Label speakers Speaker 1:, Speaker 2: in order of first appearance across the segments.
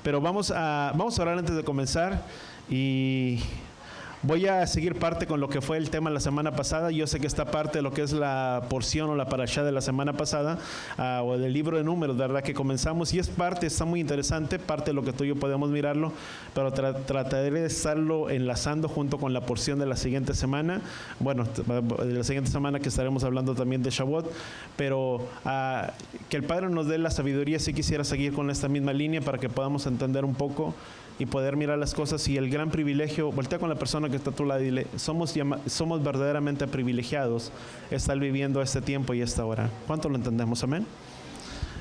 Speaker 1: Pero vamos a orar antes de comenzar y voy a seguir parte con lo que fue el tema la semana pasada. Yo sé que esta parte de lo que es la porción o la parashá de la semana pasada, o del libro de Números, ¿verdad? Que comenzamos, y es parte, está muy interesante, parte de lo que tú y yo podemos mirarlo, pero trataré de estarlo enlazando junto con la porción de la siguiente semana. Bueno, de la siguiente semana que estaremos hablando también de Shavuot, pero que el Padre nos dé la sabiduría. Si quisiera seguir con esta misma línea para que podamos entender un poco y poder mirar las cosas. Y el gran privilegio, voltea con la persona que está a tu lado y dile, somos verdaderamente privilegiados estar viviendo este tiempo y esta hora. ¿Cuánto lo entendemos? Amén.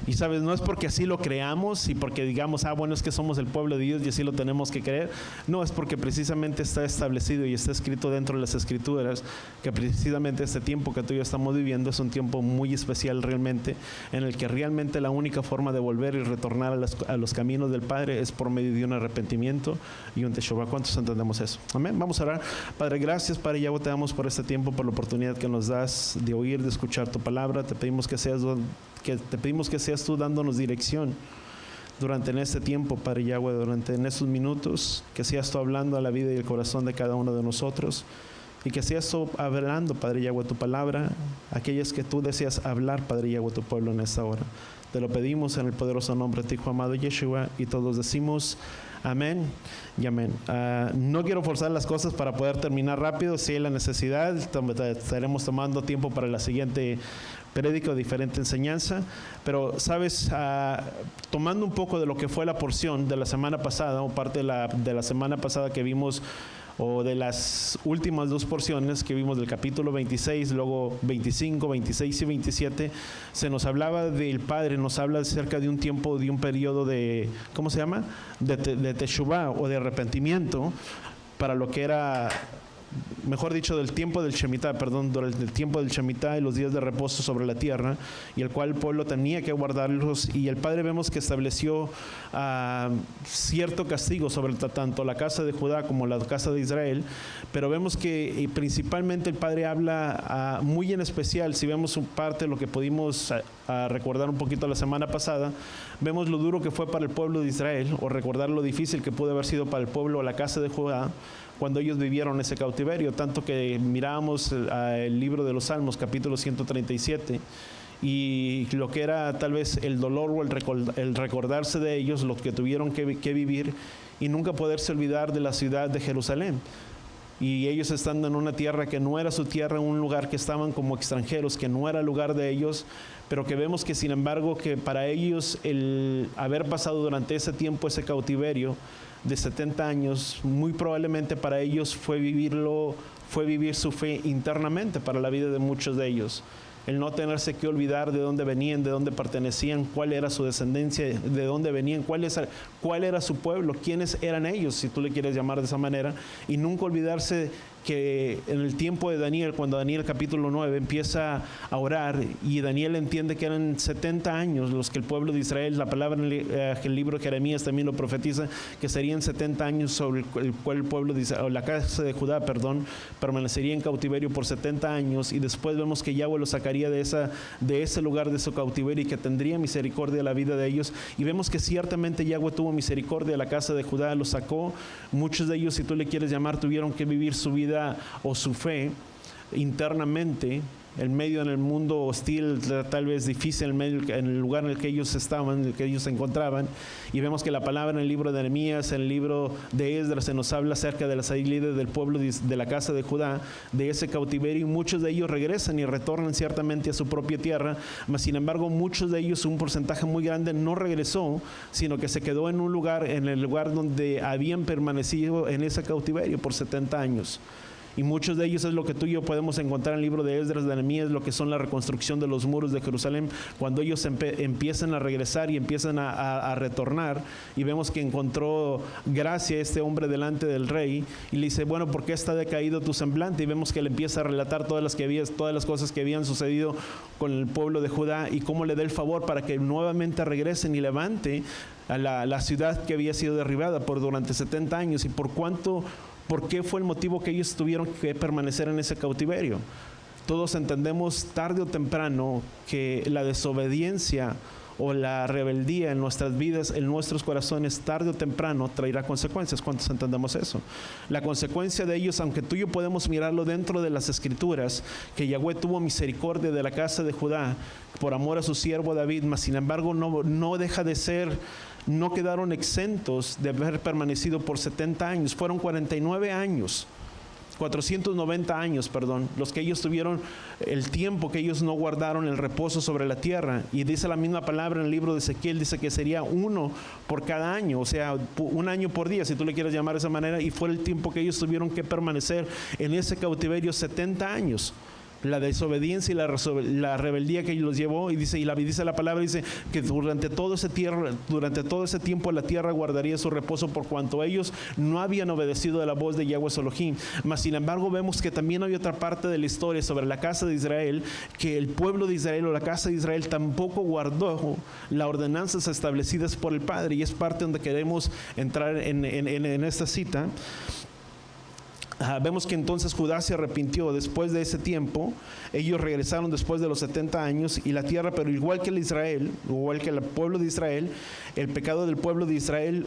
Speaker 1: Y sabes, no es porque así lo creamos y porque digamos, bueno, es que somos el pueblo de Dios y así lo tenemos que creer. No, es porque precisamente está establecido y está escrito dentro de las Escrituras que precisamente este tiempo que tú y yo estamos viviendo es un tiempo muy especial realmente, en el que realmente la única forma de volver y retornar a los caminos del Padre es por medio de un arrepentimiento y un teshuvah. ¿Cuántos entendemos eso? Amén. Vamos a orar. Padre, gracias, Padre, ya te damos por este tiempo, por la oportunidad que nos das de oír, de escuchar tu palabra. Te pedimos que seas tú dándonos dirección durante en este tiempo, Padre Yahweh, durante en estos minutos, que seas tú hablando a la vida y el corazón de cada uno de nosotros, y que seas tú hablando, Padre Yahweh, tu palabra, aquellas que tú deseas hablar, Padre Yahweh, tu pueblo en esta hora. Te lo pedimos en el poderoso nombre de tu Hijo amado Yeshua, y todos decimos amén y amén. No quiero forzar las cosas para poder terminar rápido. Si hay la necesidad, estaremos tomando tiempo para la siguiente prédica o diferente enseñanza. Pero, ¿sabes? Tomando un poco de lo que fue la porción de la semana pasada, o parte de la semana pasada que vimos, o de las últimas dos porciones que vimos del capítulo 26, luego 25, 26 y 27, se nos hablaba del Padre, nos habla acerca de un tiempo, de un periodo de, ¿cómo se llama? De teshuvah o de arrepentimiento para lo que era, mejor dicho, del tiempo del Shemitah, durante el tiempo del Shemitah y los días de reposo sobre la tierra, y el cual el pueblo tenía que guardarlos, y el Padre vemos que estableció cierto castigo sobre tanto la casa de Judá como la casa de Israel, pero vemos que principalmente el Padre habla muy en especial. Si vemos un parte de lo que pudimos recordar un poquito la semana pasada, vemos lo duro que fue para el pueblo de Israel, o recordar lo difícil que pudo haber sido para el pueblo o la casa de Judá cuando ellos vivieron ese cautiverio, tanto que mirábamos el libro de los Salmos, capítulo 137, y lo que era tal vez el dolor o el recordarse de ellos, los que tuvieron que vivir y nunca poderse olvidar de la ciudad de Jerusalén. Y ellos estando en una tierra que no era su tierra, en un lugar que estaban como extranjeros, que no era el lugar de ellos, pero que vemos que sin embargo que para ellos el haber pasado durante ese tiempo ese cautiverio de 70 años, muy probablemente para ellos fue vivir su fe internamente para la vida de muchos de ellos. El no tenerse que olvidar de dónde venían, de dónde pertenecían, cuál era su descendencia, de dónde venían, cuál era su pueblo, quiénes eran ellos, si tú le quieres llamar de esa manera, y nunca olvidarse que en el tiempo de Daniel, cuando Daniel capítulo 9 empieza a orar, y Daniel entiende que eran 70 años los que el pueblo de Israel, la palabra en el libro de Jeremías también lo profetiza, que serían 70 años sobre el cual el pueblo de Israel, o la casa de Judá, permanecería en cautiverio por 70 años, y después vemos que Yahweh lo sacaría de ese lugar, de su cautiverio, y que tendría misericordia de la vida de ellos. Y vemos que ciertamente Yahweh tuvo misericordia de la casa de Judá, los sacó. Muchos de ellos, si tú le quieres llamar, tuvieron que vivir su vida o su fe internamente en medio, en el mundo hostil, tal vez difícil, en el lugar en el que ellos estaban, en el que ellos se encontraban. Y vemos que la palabra en el libro de Nehemías, en el libro de Esdras, se nos habla acerca de la salida del pueblo de la casa de Judá, de ese cautiverio, y muchos de ellos regresan y retornan ciertamente a su propia tierra, mas sin embargo muchos de ellos, un porcentaje muy grande, no regresó, sino que se quedó en un lugar, en el lugar donde habían permanecido en ese cautiverio por 70 años. Y muchos de ellos es lo que tú y yo podemos encontrar en el libro de Esdras, de Nehemías, lo que son la reconstrucción de los muros de Jerusalén, cuando ellos empiezan a regresar y empiezan a retornar, y vemos que encontró gracia este hombre delante del rey, y le dice, bueno, ¿por qué está decaído tu semblante? Y vemos que le empieza a relatar todas las cosas que habían sucedido con el pueblo de Judá, y cómo le da el favor para que nuevamente regresen y levante a la ciudad que había sido derribada durante 70 años, y ¿por qué fue el motivo que ellos tuvieron que permanecer en ese cautiverio? Todos entendemos tarde o temprano que la desobediencia o la rebeldía en nuestras vidas, en nuestros corazones, tarde o temprano traerá consecuencias. ¿Cuántos entendemos eso? La consecuencia de ellos, aunque tú y yo podemos mirarlo dentro de las Escrituras, que Yahweh tuvo misericordia de la casa de Judá por amor a su siervo David, mas sin embargo no deja de ser, no quedaron exentos de haber permanecido por 70 años. Fueron 49 años. 490 años, perdón, los que ellos tuvieron, el tiempo que ellos no guardaron el reposo sobre la tierra. Y dice la misma palabra en el libro de Ezequiel, dice que sería uno por cada año, o sea, un año por día, si tú le quieres llamar de esa manera, y fue el tiempo que ellos tuvieron que permanecer en ese cautiverio, 70 años. La desobediencia y la rebeldía que los llevó, y dice la palabra, dice que durante todo ese tiempo la tierra guardaría su reposo, por cuanto ellos no habían obedecido a la voz de Yahweh Elohim. Mas sin embargo vemos que también hay otra parte de la historia sobre la casa de Israel, que el pueblo de Israel o la casa de Israel tampoco guardó las ordenanzas establecidas por el Padre, y es parte donde queremos entrar en esta cita. Vemos que entonces Judá se arrepintió después de ese tiempo. Ellos regresaron después de los 70 años, y la tierra, pero igual que el Israel, igual que el pueblo de Israel, el pecado del pueblo de Israel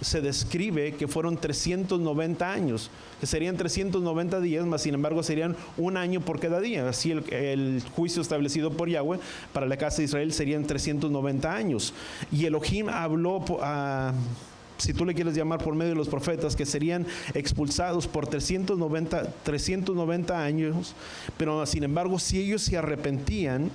Speaker 1: se describe que fueron 390 años, que serían 390 días, mas sin embargo serían un año por cada día. Así el juicio establecido por Yahweh para la casa de Israel serían 390 años. Y Elohim habló si tú le quieres llamar por medio de los profetas, que serían expulsados por 390 años, pero sin embargo si ellos se arrepentían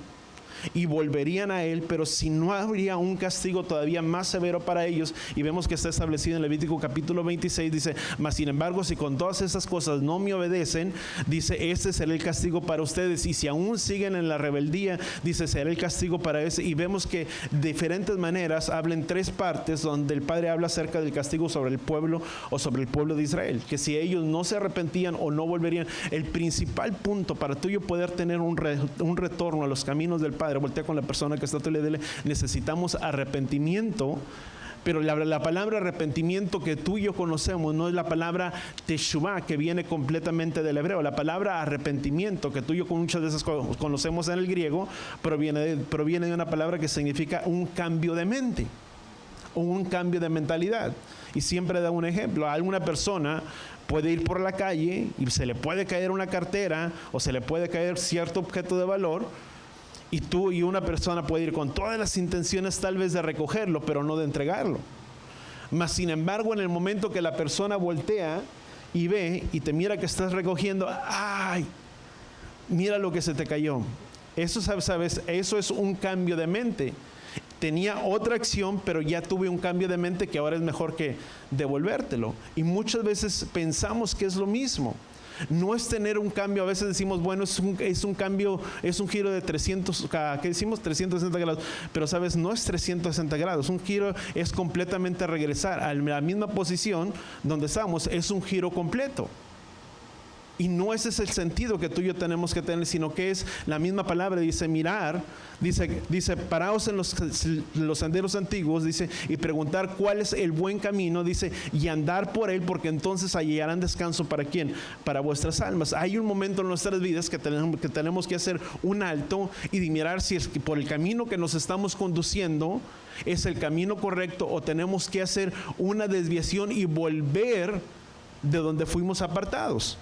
Speaker 1: y volverían a él, pero si no habría un castigo todavía más severo para ellos. Y vemos que está establecido en Levítico capítulo 26, dice, mas sin embargo si con todas esas cosas no me obedecen, dice, este será el castigo para ustedes, y si aún siguen en la rebeldía, dice, será el castigo para ese. Y vemos que de diferentes maneras habla en tres partes donde el Padre habla acerca del castigo sobre el pueblo o sobre el pueblo de Israel, que si ellos no se arrepentían o no volverían. El principal punto para tú y yo poder tener un retorno a los caminos del Padre, voltea con la persona que está a tu lado, necesitamos arrepentimiento. Pero la palabra arrepentimiento que tú y yo conocemos no es la palabra teshuvah, que viene completamente del hebreo. La palabra arrepentimiento, que tú y yo muchas veces conocemos en el griego, proviene de una palabra que significa un cambio de mente o un cambio de mentalidad. Y siempre da un ejemplo. Alguna persona puede ir por la calle y se le puede caer una cartera o se le puede caer cierto objeto de valor, y tú y una persona puede ir con todas las intenciones tal vez de recogerlo, pero no de entregarlo. Mas sin embargo, en el momento que la persona voltea y ve y te mira que estás recogiendo, ¡ay! Mira lo que se te cayó. Eso, ¿sabes? Eso es un cambio de mente. Tenía otra acción, pero ya tuve un cambio de mente que ahora es mejor que devolvértelo. Y muchas veces pensamos que es lo mismo. No es tener un cambio. A veces decimos, bueno, es un cambio, es un giro de 360 grados, pero sabes, no es 360 grados. Un giro es completamente regresar a la misma posición donde estamos. Es un giro completo. Y no ese es el sentido que tú y yo tenemos que tener, sino que es la misma palabra. Dice mirar, dice paraos en los senderos antiguos, dice, y preguntar cuál es el buen camino, dice, y andar por él, porque entonces hallarán descanso. ¿Para quién? Para vuestras almas. Hay un momento en nuestras vidas que tenemos que hacer un alto y de mirar si es que por el camino que nos estamos conduciendo es el camino correcto, o tenemos que hacer una desviación y volver de donde fuimos apartados.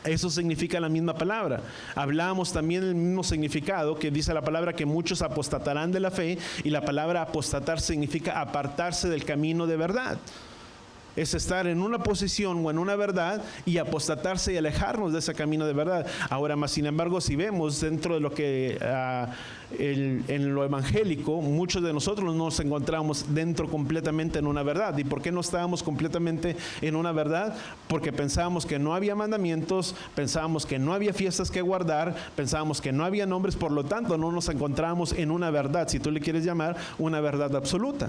Speaker 1: Eso significa la misma palabra. Hablábamos también del mismo significado que dice la palabra, que muchos apostatarán de la fe, y la palabra apostatar significa apartarse del camino de verdad. Es estar en una posición o en una verdad y apostatarse y alejarnos de ese camino de verdad. Ahora más, sin embargo, si vemos dentro de lo que en lo evangélico, muchos de nosotros nos encontramos dentro completamente en una verdad. ¿Y por qué no estábamos completamente en una verdad? Porque pensábamos que no había mandamientos, pensábamos que no había fiestas que guardar, pensábamos que no había nombres, por lo tanto no nos encontramos en una verdad, si tú le quieres llamar una verdad absoluta.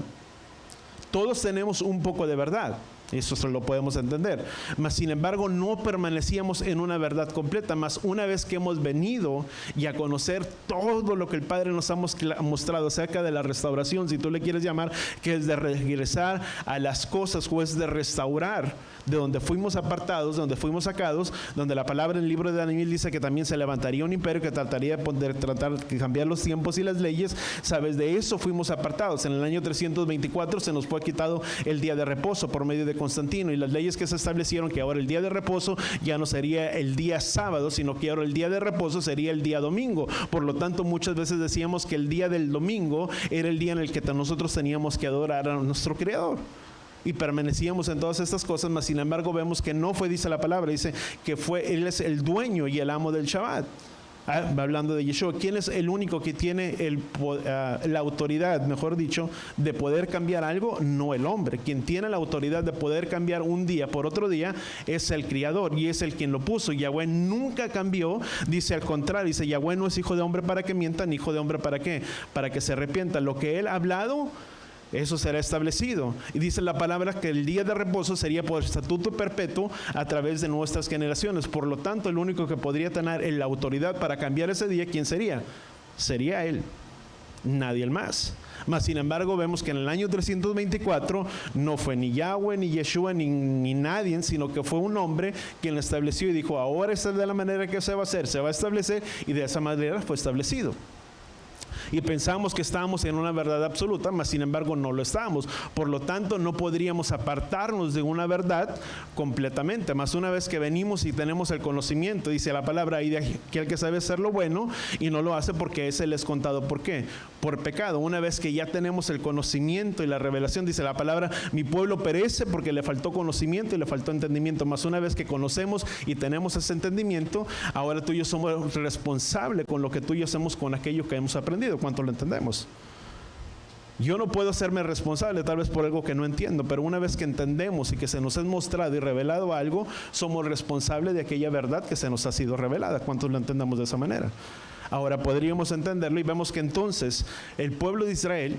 Speaker 1: Todos tenemos un poco de verdad. Eso solo lo podemos entender. Mas, sin embargo, no permanecíamos en una verdad completa. Mas una vez que hemos venido y a conocer todo lo que el Padre nos ha mostrado acerca de la restauración, si tú le quieres llamar, que es de regresar a las cosas, o es de restaurar de donde fuimos apartados, de donde fuimos sacados, donde la palabra en el libro de Daniel dice que también se levantaría un imperio que trataría de cambiar los tiempos y las leyes. Sabes, de eso fuimos apartados. En el año 324 se nos fue quitado el día de reposo por medio de Constantino, y las leyes que se establecieron que ahora el día de reposo ya no sería el día sábado, sino que ahora el día de reposo sería el día domingo. Por lo tanto, muchas veces decíamos que el día del domingo era el día en el que nosotros teníamos que adorar a nuestro Creador. Y permanecíamos en todas estas cosas, mas sin embargo vemos que no fue, dice la palabra, dice que Él es el dueño y el amo del Shabbat. Hablando de Yeshua, ¿quién es el único que tiene la autoridad, mejor dicho, de poder cambiar algo? No el hombre. Quien tiene la autoridad de poder cambiar un día por otro día es el Criador, y es el quien lo puso. Yahweh nunca cambió, dice al contrario, dice Yahweh no es hijo de hombre para que mienta, ni hijo de hombre para qué, para que se arrepienta. Lo que Él ha hablado, eso será establecido. Y dice la palabra que el día de reposo sería por estatuto perpetuo a través de nuestras generaciones. Por lo tanto, el único que podría tener la autoridad para cambiar ese día, ¿quién sería? Sería Él, nadie más. Mas sin embargo vemos que en el año 324 no fue ni Yahweh, ni Yeshua, ni nadie, sino que fue un hombre quien lo estableció y dijo, ahora esta es de la manera que se va a hacer, se va a establecer, y de esa manera fue establecido. Y pensamos que estábamos en una verdad absoluta, mas sin embargo no lo estábamos. Por lo tanto, no podríamos apartarnos de una verdad completamente. Mas una vez que venimos y tenemos el conocimiento, dice la palabra, y de aquel que sabe hacer lo bueno y no lo hace, porque ese le es contado. ¿Por qué? Por pecado. Una vez que ya tenemos el conocimiento y la revelación, dice la palabra, mi pueblo perece porque le faltó conocimiento y le faltó entendimiento. Mas una vez que conocemos y tenemos ese entendimiento, ahora tú y yo somos responsables con lo que tú y yo hacemos con aquello que hemos aprendido. ¿Cuánto lo entendemos? Yo no puedo hacerme responsable tal vez por algo que no entiendo, pero una vez que entendemos y que se nos es mostrado y revelado algo, somos responsables de aquella verdad que se nos ha sido revelada. ¿Cuántos lo entendamos de esa manera? Ahora podríamos entenderlo y vemos que entonces el pueblo de Israel,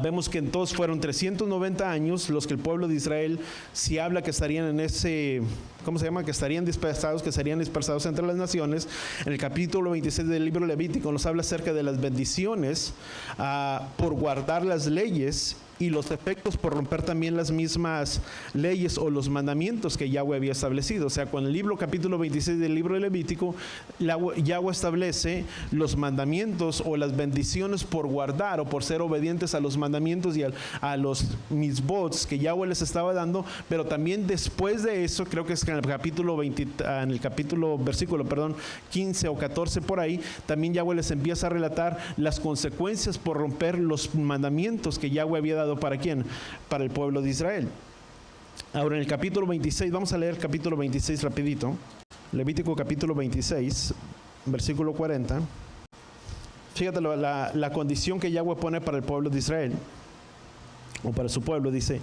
Speaker 1: vemos que entonces fueron 390 años los que el pueblo de Israel, si habla que estarían en ese, ¿cómo se llama? Que estarían dispersados, entre las naciones. En el capítulo 26 del libro Levítico nos habla acerca de las bendiciones por guardar las leyes y los efectos por romper también las mismas leyes o los mandamientos que Yahweh había establecido. O sea, con el libro capítulo 26 del libro de Levítico, Yahweh establece los mandamientos o las bendiciones por guardar o por ser obedientes a los mandamientos y a los misbots que Yahweh les estaba dando. Pero también después de eso, creo que es en el capítulo versículo 15 o 14 por ahí, también Yahweh les empieza a relatar las consecuencias por romper los mandamientos que Yahweh había dado. ¿Para quién? Para el pueblo de Israel. Ahora en el capítulo 26, vamos a leer el capítulo 26 rapidito. Levítico capítulo 26, versículo 40. Fíjate la condición que Yahweh pone para el pueblo de Israel, o para su pueblo. Dice,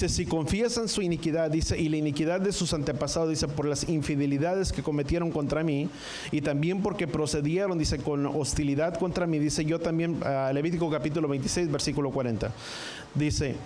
Speaker 1: si confiesan su iniquidad, dice, y la iniquidad de sus antepasados, dice, por las infidelidades que cometieron contra mí, y también porque procedieron, dice, con hostilidad contra mí, dice, yo también, Levítico capítulo 26, versículo 40, dice,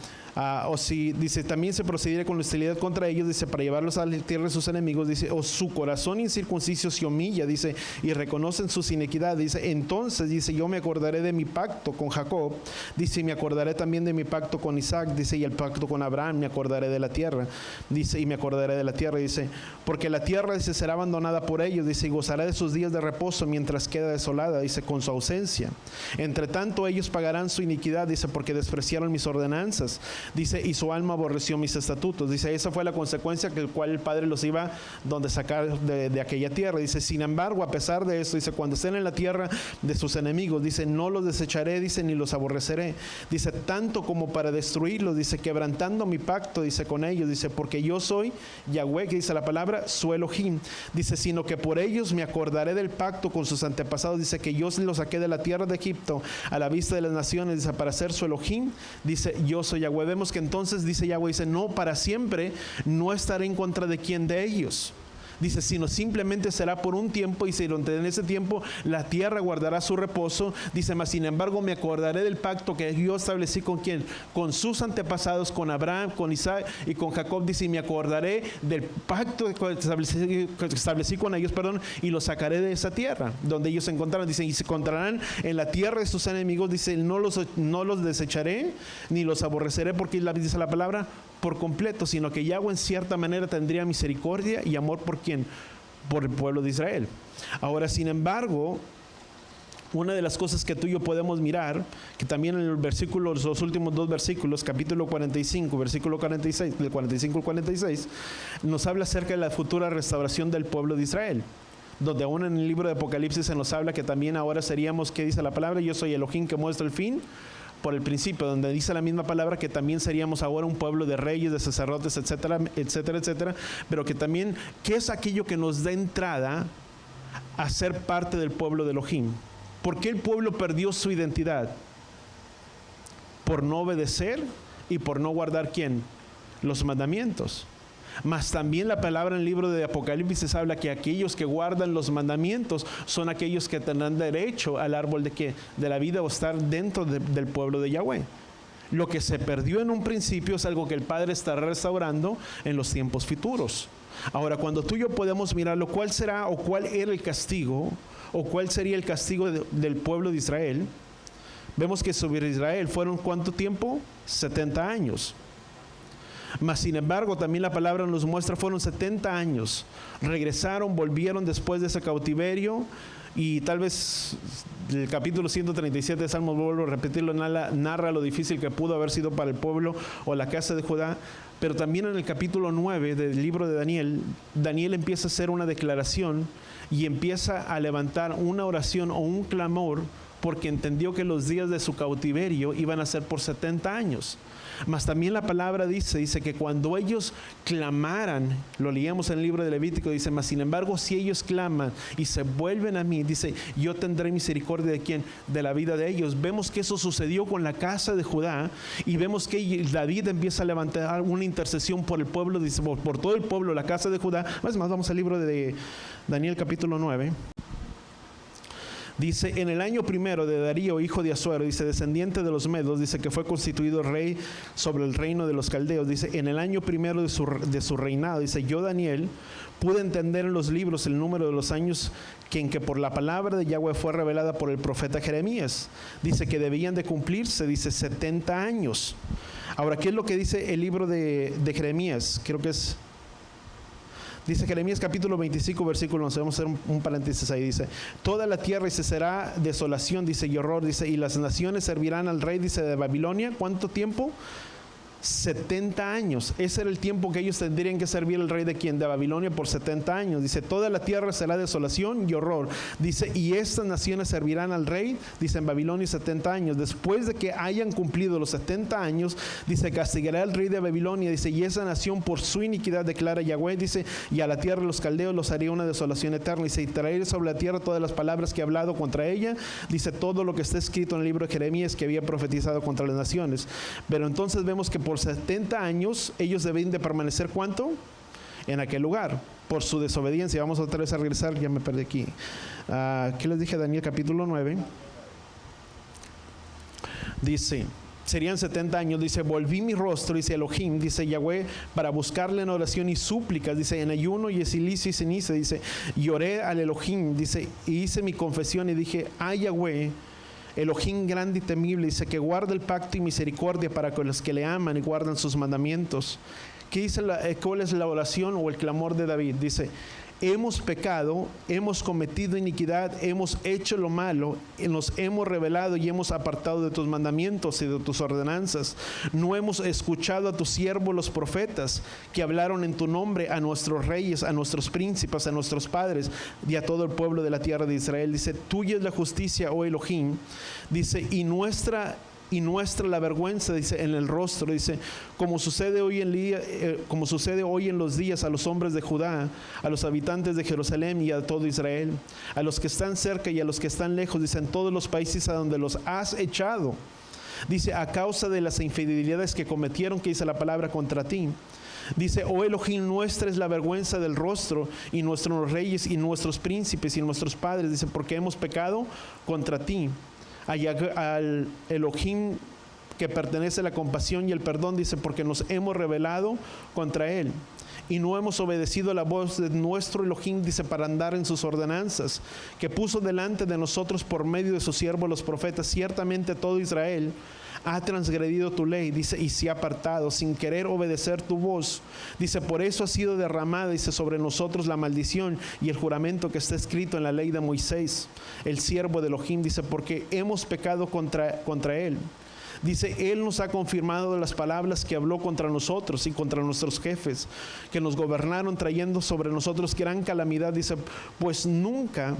Speaker 1: dice, también se procediera con hostilidad contra ellos, dice, para llevarlos a la tierra de sus enemigos, dice, o su corazón incircunciso se humilla, dice, y reconocen sus iniquidades, dice, entonces, dice, yo me acordaré de mi pacto con Jacob, dice, y me acordaré también de mi pacto con Isaac, dice, y el pacto con Abraham, me acordaré de la tierra, dice, y me acordaré de la tierra, dice, porque la tierra, dice, será abandonada por ellos, dice, y gozará de sus días de reposo mientras queda desolada, dice, con su ausencia. Entre tanto, ellos pagarán su iniquidad, dice, porque despreciaron mis ordenanzas, dice, y su alma aborreció mis estatutos. Dice, esa fue la consecuencia que el cual el Padre los iba donde sacar de aquella tierra. Dice, sin embargo, a pesar de esto, dice, cuando estén en la tierra de sus enemigos, dice, no los desecharé, dice, ni los aborreceré. Dice, tanto como para destruirlos, dice, quebrantando mi pacto, dice, con ellos, dice, porque yo soy Yahweh, que dice la palabra, su Elohim. Dice, sino que por ellos me acordaré del pacto con sus antepasados. Dice, que yo los saqué de la tierra de Egipto a la vista de las naciones, dice, para ser su Elohim. Dice, yo soy Yahweh. Vemos que entonces dice Yahweh, dice, no, para siempre no estaré en contra de quién, de ellos, Dice, sino simplemente será por un tiempo, y en ese tiempo la tierra guardará su reposo. Dice, mas sin embargo me acordaré del pacto que yo establecí con quién, con sus antepasados, con Abraham, con Isaac y con Jacob. Dice, y me acordaré del pacto que establecí con ellos, y los sacaré de esa tierra donde ellos se encontraron. Dice, y se encontrarán en la tierra de sus enemigos. Dice, no los desecharé ni los aborreceré, porque dice la palabra, por completo, sino que Yahweh en cierta manera tendría misericordia y amor por quién, por el pueblo de Israel. Ahora, sin embargo, una de las cosas que tú y yo podemos mirar, que también en el versículo, los últimos dos versículos, capítulo 45, versículo 46, del 45 al 46, nos habla acerca de la futura restauración del pueblo de Israel, donde aún en el libro de Apocalipsis se nos habla que también ahora seríamos, ¿qué dice la palabra? Yo soy Elohim que muestra el fin por el principio, donde dice la misma palabra que también seríamos ahora un pueblo de reyes, de sacerdotes, etcétera, etcétera, etcétera, pero que también, ¿qué es aquello que nos da entrada a ser parte del pueblo de Elohim? ¿Por qué el pueblo perdió su identidad? Por no obedecer y por no guardar, ¿quién? Los mandamientos. Mas también la palabra en el libro de Apocalipsis habla que aquellos que guardan los mandamientos son aquellos que tendrán derecho al árbol de la vida, o estar dentro del pueblo de Yahweh. Lo que se perdió en un principio es algo que el Padre está restaurando en los tiempos futuros. Ahora, cuando tú y yo podemos mirarlo, ¿cuál será o cuál era el castigo o cuál sería el castigo del pueblo de Israel? Vemos que sobre Israel fueron ¿cuánto tiempo? 70 años. Mas sin embargo, también la palabra nos muestra, fueron 70 años. Regresaron, volvieron después de ese cautiverio, y tal vez el capítulo 137 de Salmos, vuelvo a repetirlo, narra lo difícil que pudo haber sido para el pueblo o la casa de Judá. Pero también en el capítulo 9 del libro de Daniel, Daniel empieza a hacer una declaración y empieza a levantar una oración o un clamor, porque entendió que los días de su cautiverio iban a ser por 70 años. Mas también la palabra dice que cuando ellos clamaran, lo leíamos en el libro de Levítico, dice, mas sin embargo si ellos claman y se vuelven a mí, dice, yo tendré misericordia de quién, de la vida de ellos. Vemos que eso sucedió con la casa de Judá, y vemos que David empieza a levantar una intercesión por el pueblo, dice, por todo el pueblo, la casa de Judá. Más, vamos al libro de Daniel capítulo 9. Dice, en el año primero de Darío, hijo de Asuero, dice, descendiente de los medos, dice que fue constituido rey sobre el reino de los caldeos. Dice, en el año primero de su reinado, dice, yo Daniel pude entender en los libros el número de los años en que por la palabra de Yahweh fue revelada por el profeta Jeremías. Dice que debían de cumplirse, dice, 70 años. Ahora, ¿qué es lo que dice el libro de Jeremías? Creo que es... Dice Jeremías capítulo 25, versículo 11, vamos a hacer un paréntesis ahí, dice, toda la tierra y se será desolación, dice, y horror, dice, y las naciones servirán al rey, dice, de Babilonia. ¿Cuánto tiempo? 70 años. Ese era el tiempo que ellos tendrían que servir al rey de quién, de Babilonia, por 70 años. Dice, toda la tierra será desolación y horror. Dice, y estas naciones servirán al rey, dice, en Babilonia 70 años. Después de que hayan cumplido los 70 años, dice, castigará al rey de Babilonia, dice, y esa nación por su iniquidad declara Yahweh, dice, y a la tierra de los caldeos los haría una desolación eterna. Dice, y traeré sobre la tierra todas las palabras que he hablado contra ella. Dice, todo lo que está escrito en el libro de Jeremías que había profetizado contra las naciones. Pero entonces vemos que por 70 años ellos deben de permanecer ¿cuánto? En aquel lugar, por su desobediencia. Vamos otra vez a regresar, ya me perdí aquí. ¿Qué les dije? Daniel capítulo 9. Dice, serían 70 años, dice, volví mi rostro, dice Elohim, dice Yahweh, para buscarle en oración y súplicas, dice, en ayuno y silicio y ceniza, dice, lloré al Elohim, dice, y hice mi confesión y dije, ay Yahweh, Elohim grande y temible, dice, que guarda el pacto y misericordia para con los que le aman y guardan sus mandamientos. ¿Qué dice cuál es la oración o el clamor de David? Dice, hemos pecado, hemos cometido iniquidad, hemos hecho lo malo, nos hemos rebelado y hemos apartado de tus mandamientos y de tus ordenanzas. No hemos escuchado a tus siervos los profetas que hablaron en tu nombre a nuestros reyes, a nuestros príncipes, a nuestros padres y a todo el pueblo de la tierra de Israel. Dice, tuya es la justicia, oh Elohim. Dice, y nuestra la vergüenza, dice, en el rostro, dice, como sucede hoy en los días a los hombres de Judá, a los habitantes de Jerusalén y a todo Israel, a los que están cerca y a los que están lejos, dice, en todos los países a donde los has echado, dice, a causa de las infidelidades que cometieron, que dice la palabra, contra ti. Dice, oh Elohim, nuestra es la vergüenza del rostro, y nuestros reyes y nuestros príncipes y nuestros padres. Dice, porque hemos pecado contra ti. Al Elohim que pertenece a la compasión y el perdón, dice, porque nos hemos rebelado contra él y no hemos obedecido la voz de nuestro Elohim, dice, para andar en sus ordenanzas, que puso delante de nosotros por medio de sus siervos los profetas. Ciertamente todo Israel ha transgredido tu ley, dice, y se ha apartado sin querer obedecer tu voz. Dice, por eso ha sido derramada, dice, sobre nosotros la maldición y el juramento que está escrito en la ley de Moisés, el siervo de Elohim. Dice, porque hemos pecado contra él. Dice, él nos ha confirmado las palabras que habló contra nosotros y contra nuestros jefes, que nos gobernaron trayendo sobre nosotros gran calamidad. Dice, pues nunca,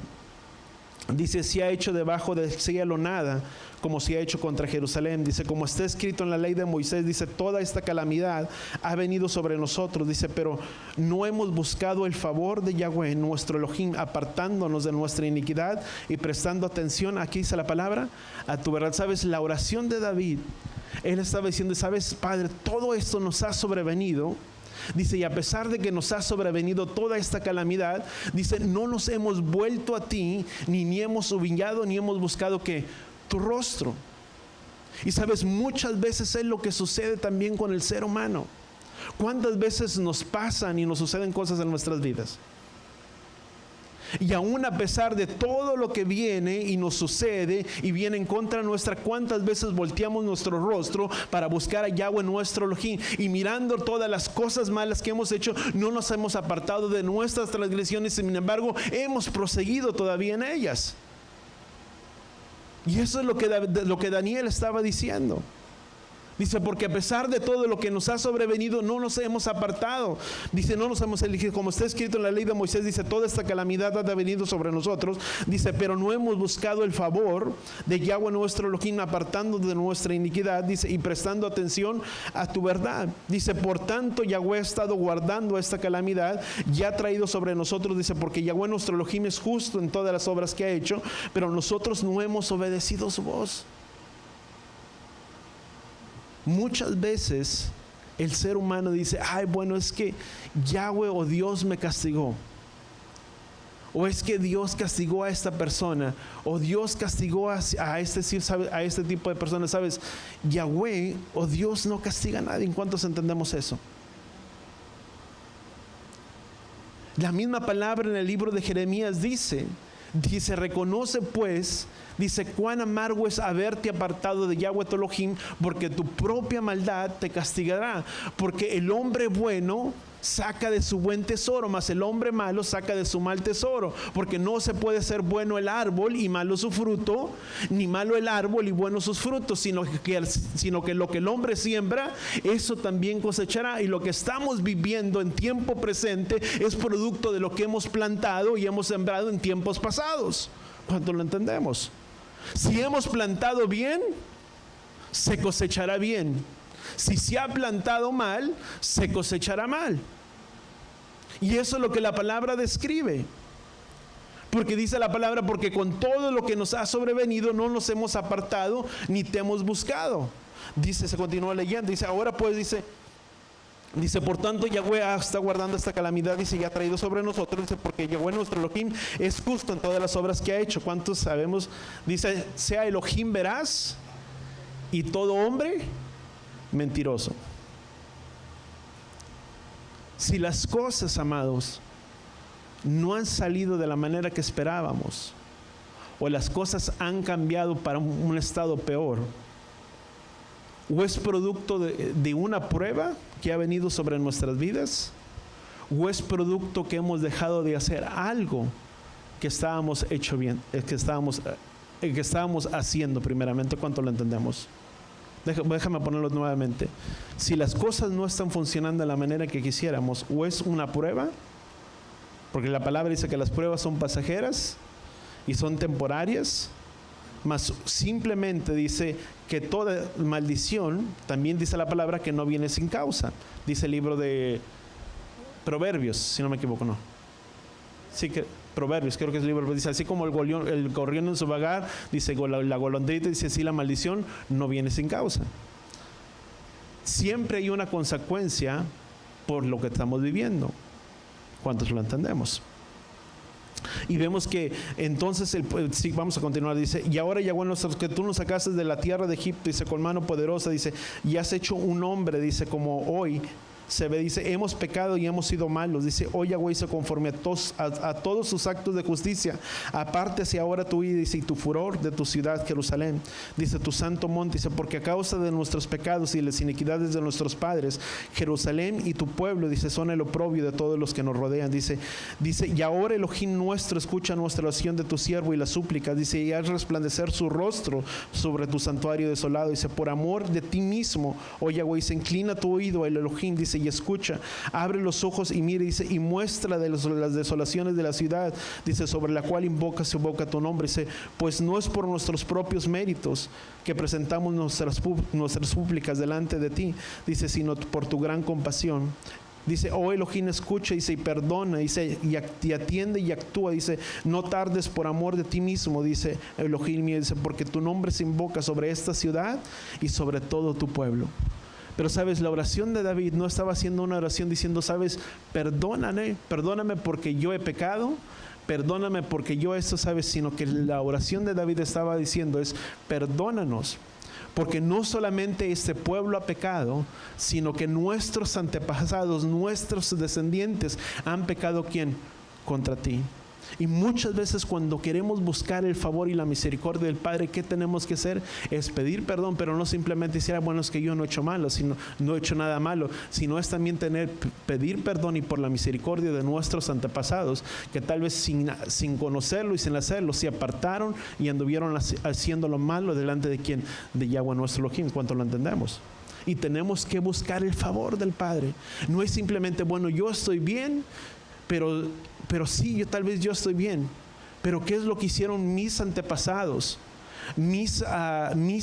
Speaker 1: dice, se ha hecho debajo del cielo nada como se ha hecho contra Jerusalén. Dice, como está escrito en la ley de Moisés, dice, toda esta calamidad ha venido sobre nosotros. Dice, pero no hemos buscado el favor de Yahweh, nuestro Elohim, apartándonos de nuestra iniquidad y prestando atención, aquí dice la palabra, a tu verdad. Sabes, la oración de David, él estaba diciendo, sabes, Padre, todo esto nos ha sobrevenido. Dice, y a pesar de que nos ha sobrevenido toda esta calamidad, dice, no nos hemos vuelto a ti, ni hemos humillado, ni hemos buscado que tu rostro. Y sabes, muchas veces es lo que sucede también con el ser humano. ¿Cuántas veces nos pasan y nos suceden cosas en nuestras vidas? Y aún a pesar de todo lo que viene y nos sucede y viene en contra nuestra, ¿cuántas veces volteamos nuestro rostro para buscar a Yahweh nuestro Elohim? Y mirando todas las cosas malas que hemos hecho, no nos hemos apartado de nuestras transgresiones, sin embargo, hemos proseguido todavía en ellas. Y eso es lo que Daniel estaba diciendo. Dice, porque a pesar de todo lo que nos ha sobrevenido, no nos hemos apartado. Dice, no nos hemos elegido. Como está escrito en la ley de Moisés, dice, toda esta calamidad ha venido sobre nosotros. Dice, pero no hemos buscado el favor de Yahweh nuestro Elohim, apartando de nuestra iniquidad, dice, y prestando atención a tu verdad. Dice, por tanto, Yahweh ha estado guardando esta calamidad, ya ha traído sobre nosotros, dice, porque Yahweh nuestro Elohim es justo en todas las obras que ha hecho, pero nosotros no hemos obedecido su voz. Muchas veces el ser humano dice, ay, bueno, es que Yahweh o Dios me castigó, o es que Dios castigó a esta persona, o Dios castigó a este tipo de personas. Sabes, Yahweh o Dios no castiga a nadie. ¿En cuántos entendemos eso? La misma palabra en el libro de Jeremías dice, reconoce pues, dice, cuán amargo es haberte apartado de Yahweh tu Elohim, porque tu propia maldad te castigará. Porque el hombre bueno saca de su buen tesoro, mas el hombre malo saca de su mal tesoro. Porque no se puede ser bueno el árbol y malo su fruto, ni malo el árbol y bueno sus frutos, sino que lo que el hombre siembra, eso también cosechará. Y lo que estamos viviendo en tiempo presente es producto de lo que hemos plantado y hemos sembrado en tiempos pasados. ¿Cuánto lo entendemos? Si hemos plantado bien, se cosechará bien. Si se ha plantado mal, se cosechará mal. Y eso es lo que la palabra describe. Porque dice la palabra, porque con todo lo que nos ha sobrevenido no nos hemos apartado ni te hemos buscado. Dice, se continúa leyendo, dice, ahora pues, dice, por tanto Yahweh está guardando esta calamidad, dice, y ha traído sobre nosotros, dice, porque Yahweh nuestro Elohim es justo en todas las obras que ha hecho. ¿Cuántos sabemos? Dice, sea Elohim veraz y todo hombre mentiroso. Si las cosas, amados, no han salido de la manera que esperábamos, o las cosas han cambiado para un estado peor, o es producto de una prueba que ha venido sobre nuestras vidas, o es producto que hemos dejado de hacer algo que estábamos haciendo primeramente. ¿Cuánto lo entendemos? Déjame ponerlo nuevamente. Si las cosas no están funcionando de la manera que quisiéramos, o es una prueba, porque la palabra dice que las pruebas son pasajeras y son temporarias, mas simplemente dice que toda maldición, también dice la palabra, que no viene sin causa. Dice el libro de Proverbios, si no me equivoco, ¿no? Sí, que Proverbios, creo que es el libro, dice, así como el gorrión en su vagar, dice la golondrita, dice, así la maldición no viene sin causa. Siempre hay una consecuencia por lo que estamos viviendo. ¿Cuántos lo entendemos? Y vemos que entonces, sí, vamos a continuar, dice, y ahora Yahweh que tú nos sacaste de la tierra de Egipto, dice, con mano poderosa, dice, y has hecho un hombre, dice, como hoy se ve, dice, hemos pecado y hemos sido malos, dice, hoy Yahweh hizo conforme a todos sus actos de justicia, apártese ahora tu ira, dice, y tu furor de tu ciudad Jerusalén, dice, tu santo monte, dice, porque a causa de nuestros pecados y las iniquidades de nuestros padres, Jerusalén y tu pueblo, dice, son el oprobio de todos los que nos rodean, dice, y ahora Elohim nuestro, escucha nuestra oración de tu siervo y la súplica, dice, y haz resplandecer su rostro sobre tu santuario desolado, dice, por amor de ti mismo, oh Yahweh, dice, inclina tu oído al Elohim, dice, y escucha, abre los ojos y mire, dice, y muestra de las desolaciones de la ciudad, dice, sobre la cual invoca su boca tu nombre, dice, pues no es por nuestros propios méritos que presentamos nuestras súplicas delante de ti, dice, sino por tu gran compasión. Dice, oh Elohim, escucha, dice, y perdona, dice, y atiende y actúa, dice, no tardes por amor de ti mismo, dice Elohim mío, dice, porque tu nombre se invoca sobre esta ciudad y sobre todo tu pueblo. Pero sabes, la oración de David no estaba haciendo una oración diciendo, sabes, perdóname porque yo he pecado, perdóname porque yo esto, sabes, sino que la oración de David estaba diciendo es, perdónanos, porque no solamente este pueblo ha pecado, sino que nuestros antepasados, nuestros descendientes han pecado, ¿quién? Contra ti. Y muchas veces cuando queremos buscar el favor y la misericordia del Padre, ¿qué tenemos que hacer? Es pedir perdón, pero no simplemente decir, bueno, es que yo no he hecho malo, sino no he hecho nada malo, sino es también pedir perdón y por la misericordia de nuestros antepasados, que tal vez sin conocerlo y sin hacerlo, se apartaron y anduvieron haciendo lo malo delante de ¿quién? De Yahweh nuestro Elohim, ¿cuánto lo entendemos? Y tenemos que buscar el favor del Padre. No es simplemente, bueno, yo estoy bien, pero sí, tal vez yo estoy bien, pero ¿qué es lo que hicieron mis antepasados? Mis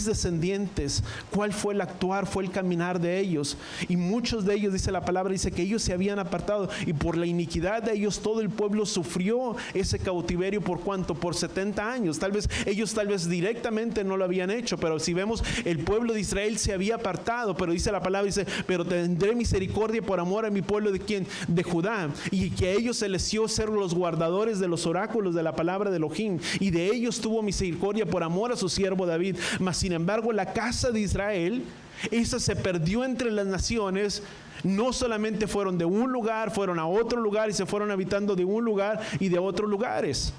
Speaker 1: descendientes, cuál fue el actuar, fue el caminar de ellos, y muchos de ellos, dice la palabra, dice que ellos se habían apartado y por la iniquidad de ellos todo el pueblo sufrió ese cautiverio. ¿Por cuánto? Por 70 años. Ellos directamente no lo habían hecho, pero si vemos, el pueblo de Israel se había apartado, pero dice la palabra, dice, pero tendré misericordia por amor a mi pueblo, ¿de quién? De Judá, y que a ellos se les dio ser los guardadores de los oráculos de la palabra de Elohim, y de ellos tuvo misericordia por amor a su siervo David. Mas sin embargo la casa de Israel, esa se perdió entre las naciones. No solamente fueron de un lugar, fueron a otro lugar y se fueron habitando de un lugar y de otros lugares.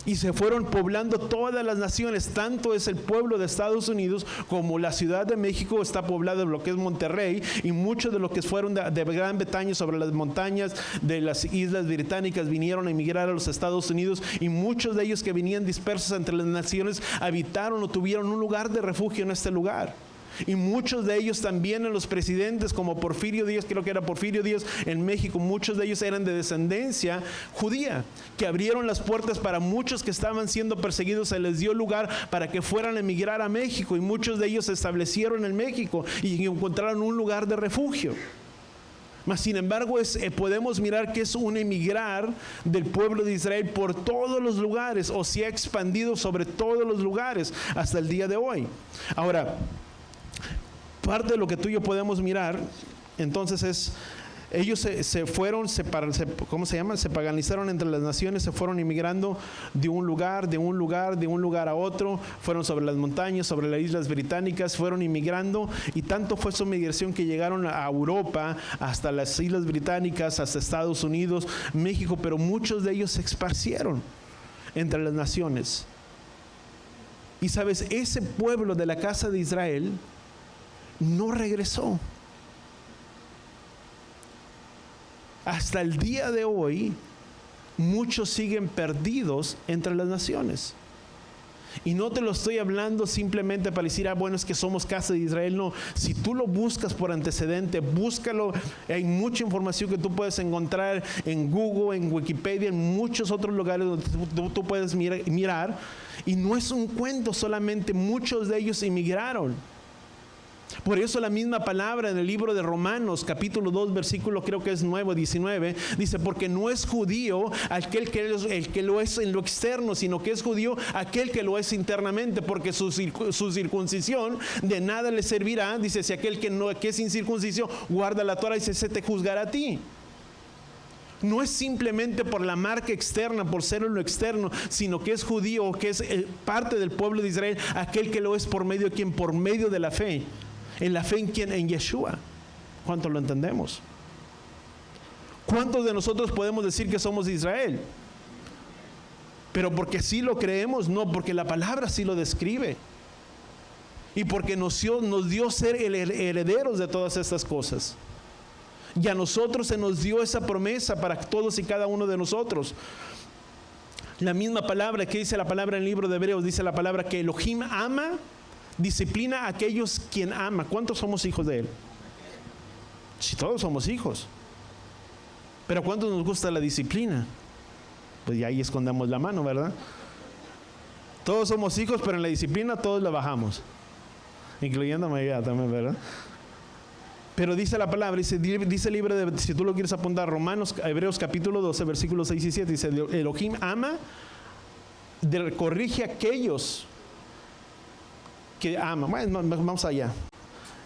Speaker 1: Y se fueron poblando todas las naciones. Tanto es el pueblo de Estados Unidos como la Ciudad de México está poblada de lo que es Monterrey, y muchos de los que fueron de Gran Bretaña sobre las montañas de las Islas Británicas vinieron a emigrar a los Estados Unidos, y muchos de ellos que venían dispersos entre las naciones habitaron o tuvieron un lugar de refugio en este lugar. Y muchos de ellos también, en los presidentes como Porfirio Díaz, creo que era Porfirio Díaz en México, muchos de ellos eran de descendencia judía, que abrieron las puertas para muchos que estaban siendo perseguidos, se les dio lugar para que fueran a emigrar a México, y muchos de ellos se establecieron en México y encontraron un lugar de refugio. Mas sin embargo podemos mirar que es un emigrar del pueblo de Israel por todos los lugares, o se ha expandido sobre todos los lugares hasta el día de hoy. Ahora, parte de lo que tú y yo podemos mirar, entonces es, ellos se fueron, ¿cómo se llama? Se paganizaron entre las naciones, se fueron inmigrando de un lugar a otro, fueron sobre las montañas, sobre las Islas Británicas, fueron inmigrando, y tanto fue su migración que llegaron a Europa, hasta las Islas Británicas, hasta Estados Unidos, México, pero muchos de ellos se esparcieron entre las naciones. Y sabes, ese pueblo de la casa de Israel no regresó. Hasta el día de hoy, muchos siguen perdidos entre las naciones. Y no te lo estoy hablando simplemente para decir, bueno, es que somos casa de Israel. No, si tú lo buscas por antecedente, búscalo. Hay mucha información que tú puedes encontrar en Google, en Wikipedia, en muchos otros lugares donde tú puedes mirar. Y no es un cuento solamente, muchos de ellos emigraron. Por eso la misma palabra en el libro de Romanos, capítulo 2, versículo creo que es 9, 19, dice, porque no es judío el que lo es en lo externo, sino que es judío aquel que lo es internamente, porque su circuncisión de nada le servirá, dice, si aquel que es incircunciso guarda la Torah, dice, se te juzgará a ti. No es simplemente por la marca externa, por ser en lo externo, sino que es judío, que es parte del pueblo de Israel, aquel que lo es por medio de quien, por medio de la fe. En la fe en quién, en Yeshua. ¿Cuánto lo entendemos? ¿Cuántos de nosotros podemos decir que somos de Israel? Pero porque sí lo creemos, no, porque la palabra sí lo describe. Y porque nos dio ser herederos de todas estas cosas. Y a nosotros se nos dio esa promesa para todos y cada uno de nosotros. La misma palabra que dice la palabra en el libro de Hebreos, dice la palabra que Elohim ama, disciplina a aquellos quien ama. ¿Cuántos somos hijos de Él? Si todos somos hijos. Pero ¿cuántos nos gusta la disciplina? Pues ya ahí escondamos la mano, ¿verdad? Todos somos hijos, pero en la disciplina todos la bajamos. Incluyéndome ya también, ¿verdad? Pero dice la palabra, dice el libro de, si tú lo quieres apuntar, Hebreos capítulo 12, versículos 6 y 7, dice, Elohim ama, corrige a aquellos que ama. Bueno, vamos allá.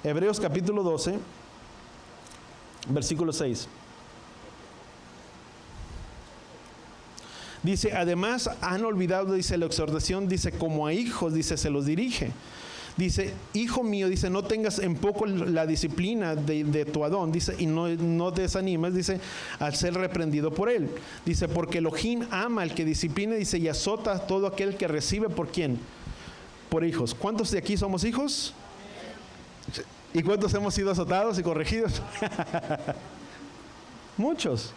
Speaker 1: Hebreos capítulo 12, versículo 6. Dice, además han olvidado, dice la exhortación, dice, como a hijos, dice, se los dirige. Dice, hijo mío, dice, no tengas en poco la disciplina de tu Adón, dice, y no te desanimes, dice, al ser reprendido por él. Dice, porque Elohim ama al que disciplina, dice, y azota a todo aquel que recibe, ¿por quién? Por hijos. ¿Cuántos de aquí somos hijos? ¿Y cuántos hemos sido azotados y corregidos? Muchos.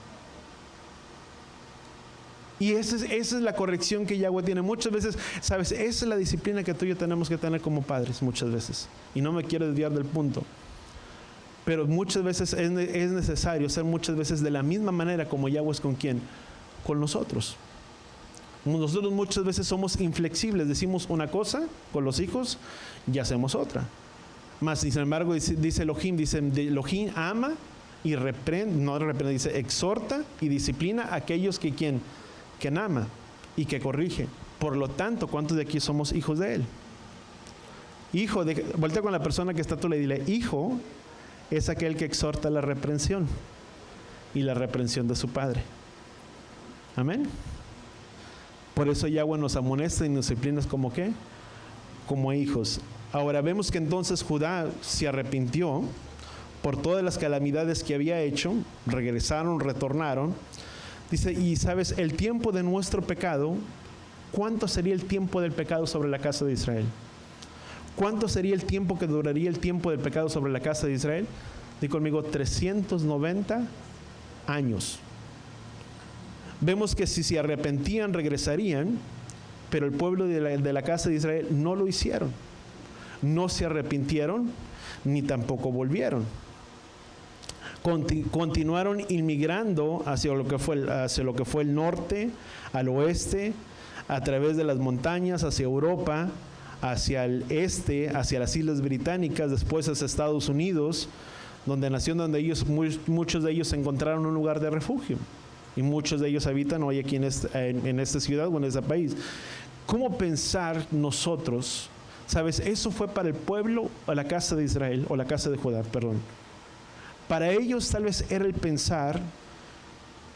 Speaker 1: Y esa es la corrección que Yahweh tiene. Muchas veces, ¿sabes? Esa es la disciplina que tú y yo tenemos que tener como padres, muchas veces. Y no me quiero desviar del punto. Pero muchas veces es necesario ser muchas veces de la misma manera como Yahweh es con quién, con nosotros. Nosotros muchas veces somos inflexibles, decimos una cosa con los hijos y hacemos otra. Mas, sin embargo, dice Elohim ama y reprende, dice exhorta y disciplina a aquellos que ama y que corrige. Por lo tanto, ¿cuántos de aquí somos hijos de Él? Hijo, voltea con la persona que está a tu lado y dile, hijo es aquel que exhorta la reprensión y la reprensión de su padre. Amén. Por eso Yahweh nos amonesta y nos disciplina como ¿qué? Como hijos. Ahora vemos que entonces Judá se arrepintió por todas las calamidades que había hecho, retornaron. Dice, y sabes, el tiempo de nuestro pecado, ¿cuánto sería el tiempo del pecado sobre la casa de Israel? ¿Cuánto sería el tiempo que duraría el tiempo del pecado sobre la casa de Israel? Di conmigo, 390 años. Vemos que si se arrepentían, regresarían, pero el pueblo de la casa de Israel no lo hicieron. No se arrepintieron, ni tampoco volvieron. Continuaron inmigrando hacia lo que fue el norte, al oeste, a través de las montañas, hacia Europa, hacia el este, hacia las Islas Británicas, después hacia Estados Unidos, donde muchos de ellos encontraron un lugar de refugio. Y muchos de ellos habitan hoy aquí en esta ciudad o en este país. ¿Cómo pensar nosotros? ¿Sabes? Eso fue para el pueblo, o la casa de Israel, o la casa de Judá, perdón. Para ellos tal vez era el pensar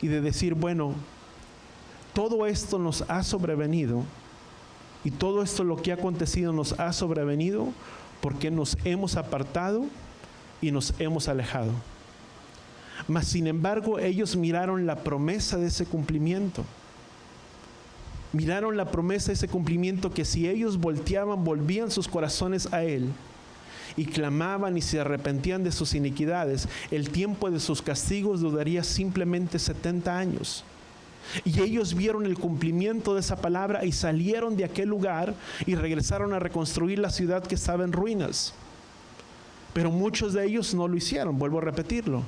Speaker 1: y de decir, bueno, todo esto nos ha sobrevenido y todo esto lo que ha acontecido nos ha sobrevenido porque nos hemos apartado y nos hemos alejado. Mas sin embargo ellos miraron la promesa de ese cumplimiento. Miraron la promesa de ese cumplimiento que si ellos volvían sus corazones a Él y clamaban y se arrepentían de sus iniquidades, el tiempo de sus castigos duraría simplemente 70 años. Y ellos vieron el cumplimiento de esa palabra y salieron de aquel lugar y regresaron a reconstruir la ciudad que estaba en ruinas. Pero muchos de ellos no lo hicieron, vuelvo a repetirlo.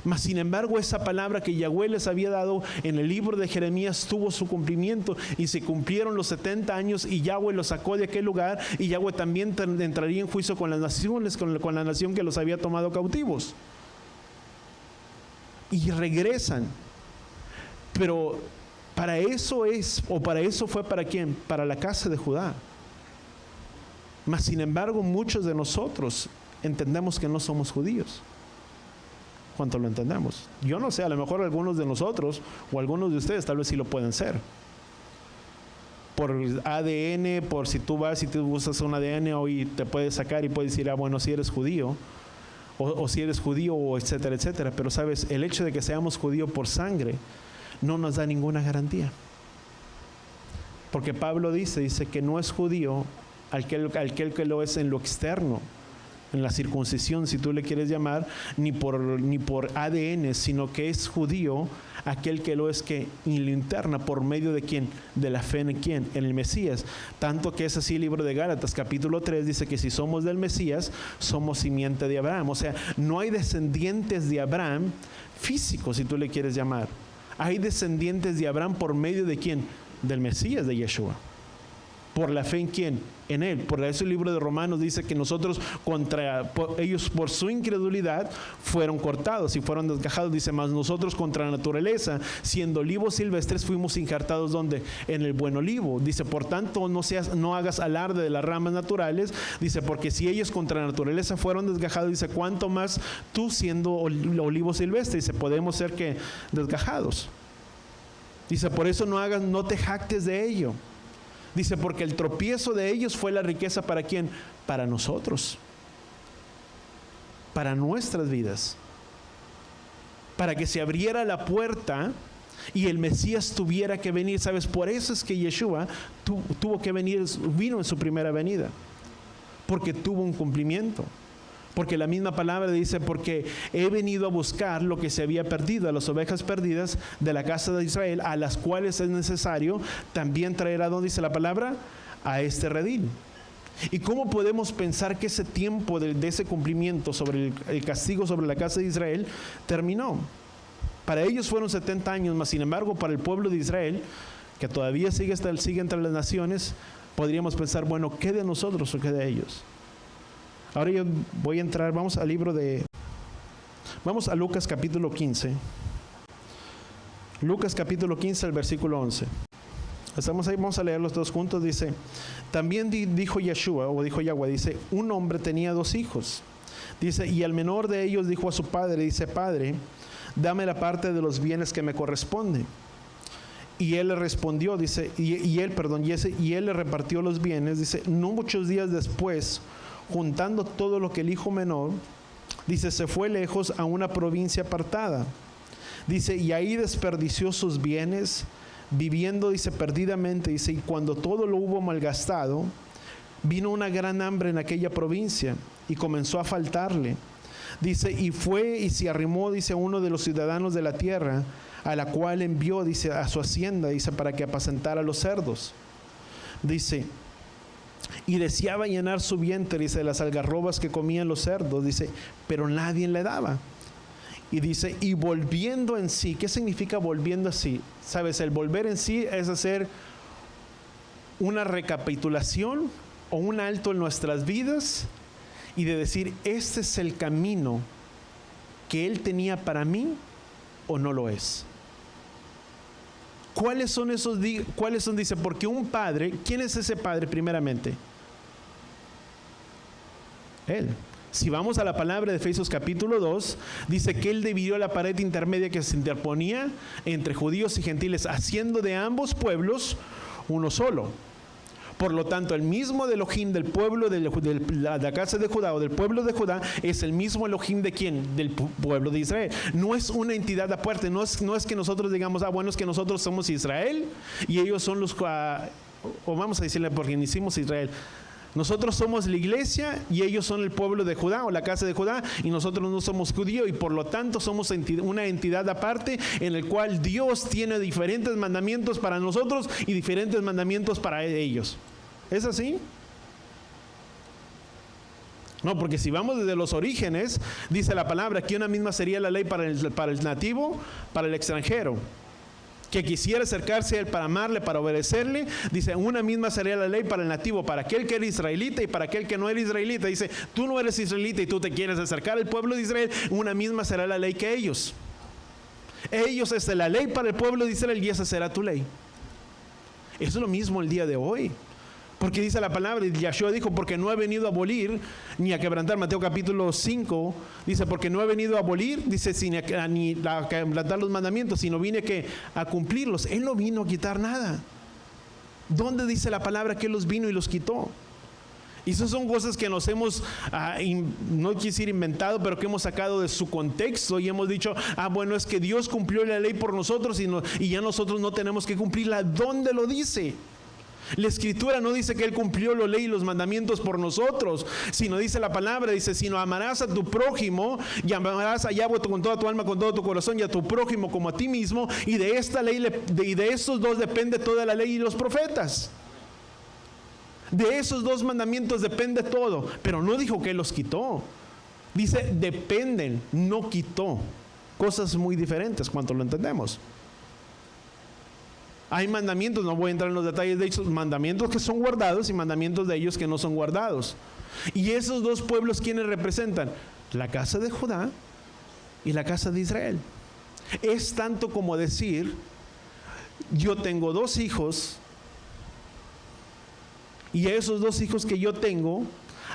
Speaker 1: Mas sin embargo, esa palabra que Yahweh les había dado en el libro de Jeremías tuvo su cumplimiento y se cumplieron los 70 años y Yahweh los sacó de aquel lugar y Yahweh también entraría en juicio con las naciones, con la nación que los había tomado cautivos. Y regresan. Pero para eso fue ¿para quién? Para la casa de Judá. Mas sin embargo, muchos de nosotros entendemos que no somos judíos. ¿Cuánto lo entendemos? Yo no sé, a lo mejor algunos de nosotros o algunos de ustedes tal vez sí lo pueden ser. Por ADN, por si tú vas y te buscas un ADN hoy te puedes sacar y puedes decir, bueno, si eres judío, o si eres judío, o etcétera, etcétera. Pero sabes, el hecho de que seamos judíos por sangre no nos da ninguna garantía. Porque Pablo dice que no es judío aquel que lo es en lo externo, en la circuncisión, si tú le quieres llamar, ni por ADN, sino que es judío aquel que lo es que en lo interna, por medio de quién, de la fe en quién, en el Mesías. Tanto que es así el libro de Gálatas, capítulo 3, dice que si somos del Mesías, somos simiente de Abraham. O sea, no hay descendientes de Abraham físicos, si tú le quieres llamar. Hay descendientes de Abraham por medio de quién, del Mesías, de Yeshua. ¿Por la fe en quién? En Él. Por eso el libro de Romanos dice que nosotros ellos por su incredulidad fueron cortados y fueron desgajados. Dice, mas nosotros contra la naturaleza, siendo olivos silvestres, fuimos injertados ¿dónde? En el buen olivo. Dice, por tanto, no hagas alarde de las ramas naturales. Dice, porque si ellos contra la naturaleza fueron desgajados, dice, ¿cuánto más tú siendo olivo silvestre? Dice, podemos ser que desgajados. Dice, por eso no te jactes de ello. Dice, porque el tropiezo de ellos fue la riqueza ¿para quién? Para nosotros. Para nuestras vidas. Para que se abriera la puerta y el Mesías tuviera que venir. ¿Sabes? Por eso es que Yeshua vino en su primera venida. Porque tuvo un cumplimiento. Porque la misma palabra dice, porque he venido a buscar lo que se había perdido, a las ovejas perdidas de la casa de Israel, a las cuales es necesario también traer a, ¿dónde dice la palabra? A este redil. ¿Y cómo podemos pensar que ese tiempo de ese cumplimiento sobre el castigo sobre la casa de Israel terminó? Para ellos fueron 70 años, mas sin embargo para el pueblo de Israel, que todavía sigue entre las naciones, podríamos pensar, bueno, ¿qué de nosotros o qué de ellos? Ahora yo voy a entrar, vamos a Lucas capítulo 15. Lucas capítulo 15, el versículo 11. Estamos ahí, vamos a leer los dos juntos. Dice, también dijo Yahweh, dice, un hombre tenía 2 hijos. Dice, y al menor de ellos dijo a su padre, dice, Padre, dame la parte de los bienes que me corresponde. Y él le respondió, dice, y él le repartió los bienes. Dice, no muchos días después, juntando todo lo que el hijo menor, dice, se fue lejos a una provincia apartada. Dice, y ahí desperdició sus bienes, viviendo, dice, perdidamente. Dice, y cuando todo lo hubo malgastado, vino una gran hambre en aquella provincia y comenzó a faltarle. Dice, y fue y se arrimó, dice, a uno de los ciudadanos de la tierra, a la cual envió, dice, a su hacienda, dice, para que apacentara los cerdos. Dice, y deseaba llenar su vientre, dice, de las algarrobas que comían los cerdos, dice, pero nadie le daba. Y dice, y volviendo en sí, ¿qué significa volviendo en sí? Sabes, el volver en sí es hacer una recapitulación o un alto en nuestras vidas y de decir, este es el camino que Él tenía para mí o no lo es. ¿Cuáles son esos? Dice, porque un padre, ¿quién es ese padre primeramente? Él. Si vamos a la palabra de Efesios capítulo 2, dice que Él dividió la pared intermedia que se interponía entre judíos y gentiles, haciendo de ambos pueblos uno solo. Por lo tanto, el mismo Elohim del pueblo de la casa de Judá o del pueblo de Judá es el mismo Elohim de ¿quién? Del pueblo de Israel. No es una entidad aparte, no es que nosotros digamos, bueno, es que nosotros somos Israel y ellos son los, o vamos a decirle porque ni hicimos Israel. Nosotros somos la iglesia y ellos son el pueblo de Judá o la casa de Judá y nosotros no somos judíos y por lo tanto somos una entidad aparte en el cual Dios tiene diferentes mandamientos para nosotros y diferentes mandamientos para ellos. ¿Es así? No, porque si vamos desde los orígenes, dice la palabra que una misma sería la ley para el nativo, para el extranjero. Que quisiera acercarse a él para amarle, para obedecerle, dice, una misma sería la ley para el nativo, para aquel que era israelita y para aquel que no era israelita. Dice, tú no eres israelita y tú te quieres acercar al pueblo de Israel, una misma será la ley que ellos. Ellos es la ley para el pueblo de Israel y esa será tu ley. Eso es lo mismo el día de hoy. Porque dice la palabra, y Yahshua dijo, porque no he venido a abolir ni a quebrantar, Mateo capítulo 5, dice, porque no he venido a abolir, dice, ni a quebrantar los mandamientos, sino vine a cumplirlos. Él no vino a quitar nada. ¿Dónde dice la palabra que Él los vino y los quitó? Y esas son cosas que nos hemos, no quiero decir inventado, pero que hemos sacado de su contexto y hemos dicho, bueno, es que Dios cumplió la ley por nosotros y ya nosotros no tenemos que cumplirla. ¿Dónde lo dice? La Escritura no dice que Él cumplió la ley y los mandamientos por nosotros, sino dice la palabra, dice, sino amarás a tu prójimo y amarás a Yahweh con toda tu alma, con todo tu corazón y a tu prójimo como a ti mismo, y de esta ley y de estos dos depende toda la ley y los profetas. De esos dos mandamientos depende todo, pero no dijo que Él los quitó. Dice dependen, no quitó. Cosas muy diferentes cuando lo entendemos. Hay mandamientos, no voy a entrar en los detalles de esos mandamientos que son guardados y mandamientos de ellos que no son guardados. Y esos dos pueblos, ¿quiénes representan? La casa de Judá y la casa de Israel. Es tanto como decir, yo tengo dos hijos y a esos dos hijos que yo tengo,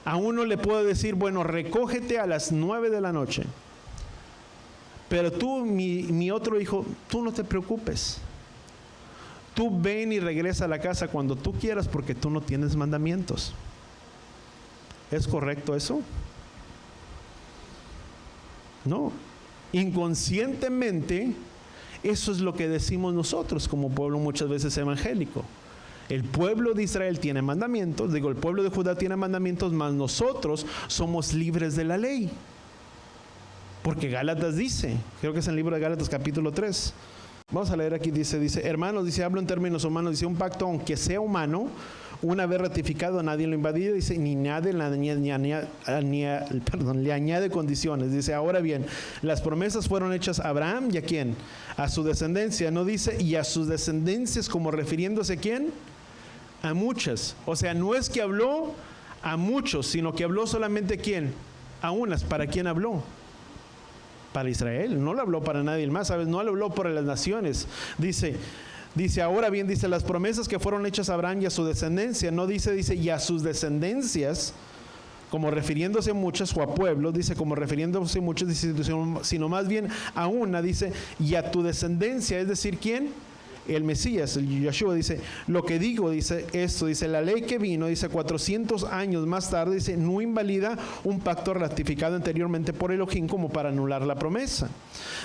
Speaker 1: a uno le puedo decir, bueno, recógete a las 9 de la noche. Pero tú, mi otro hijo, tú no te preocupes. Tú ven y regresa a la casa cuando tú quieras porque tú no tienes mandamientos. ¿Es correcto eso? No. Inconscientemente, eso es lo que decimos nosotros como pueblo muchas veces evangélico. El pueblo de Israel tiene mandamientos, el pueblo de Judá tiene mandamientos, mas nosotros somos libres de la ley. Porque Gálatas dice, creo que es en el libro de Gálatas capítulo 3. Vamos a leer aquí, dice, hermanos, dice, hablo en términos humanos, dice, un pacto, aunque sea humano, una vez ratificado, nadie lo invadido, dice, ni nadie le añade condiciones. Dice, ahora bien, las promesas fueron hechas a Abraham, ¿y a quién? A su descendencia, no dice, y a sus descendencias, como refiriéndose a quién? A muchas. O sea, no es que habló a muchos, sino que habló solamente a quién? A unas. ¿Para quién habló? Para Israel, no lo habló para nadie más, ¿sabes? No lo habló para las naciones. Dice, ahora bien, dice, las promesas que fueron hechas a Abraham y a su descendencia, no dice, y a sus descendencias, como refiriéndose a muchas, o a pueblos, dice, como refiriéndose a muchos, dice, sino más bien a una, dice, y a tu descendencia, es decir, ¿quién? El Mesías, el Yahshua, dice, lo que digo, dice esto, dice, la ley que vino, dice, 400 años más tarde, dice, no invalida un pacto ratificado anteriormente por Elohim como para anular la promesa.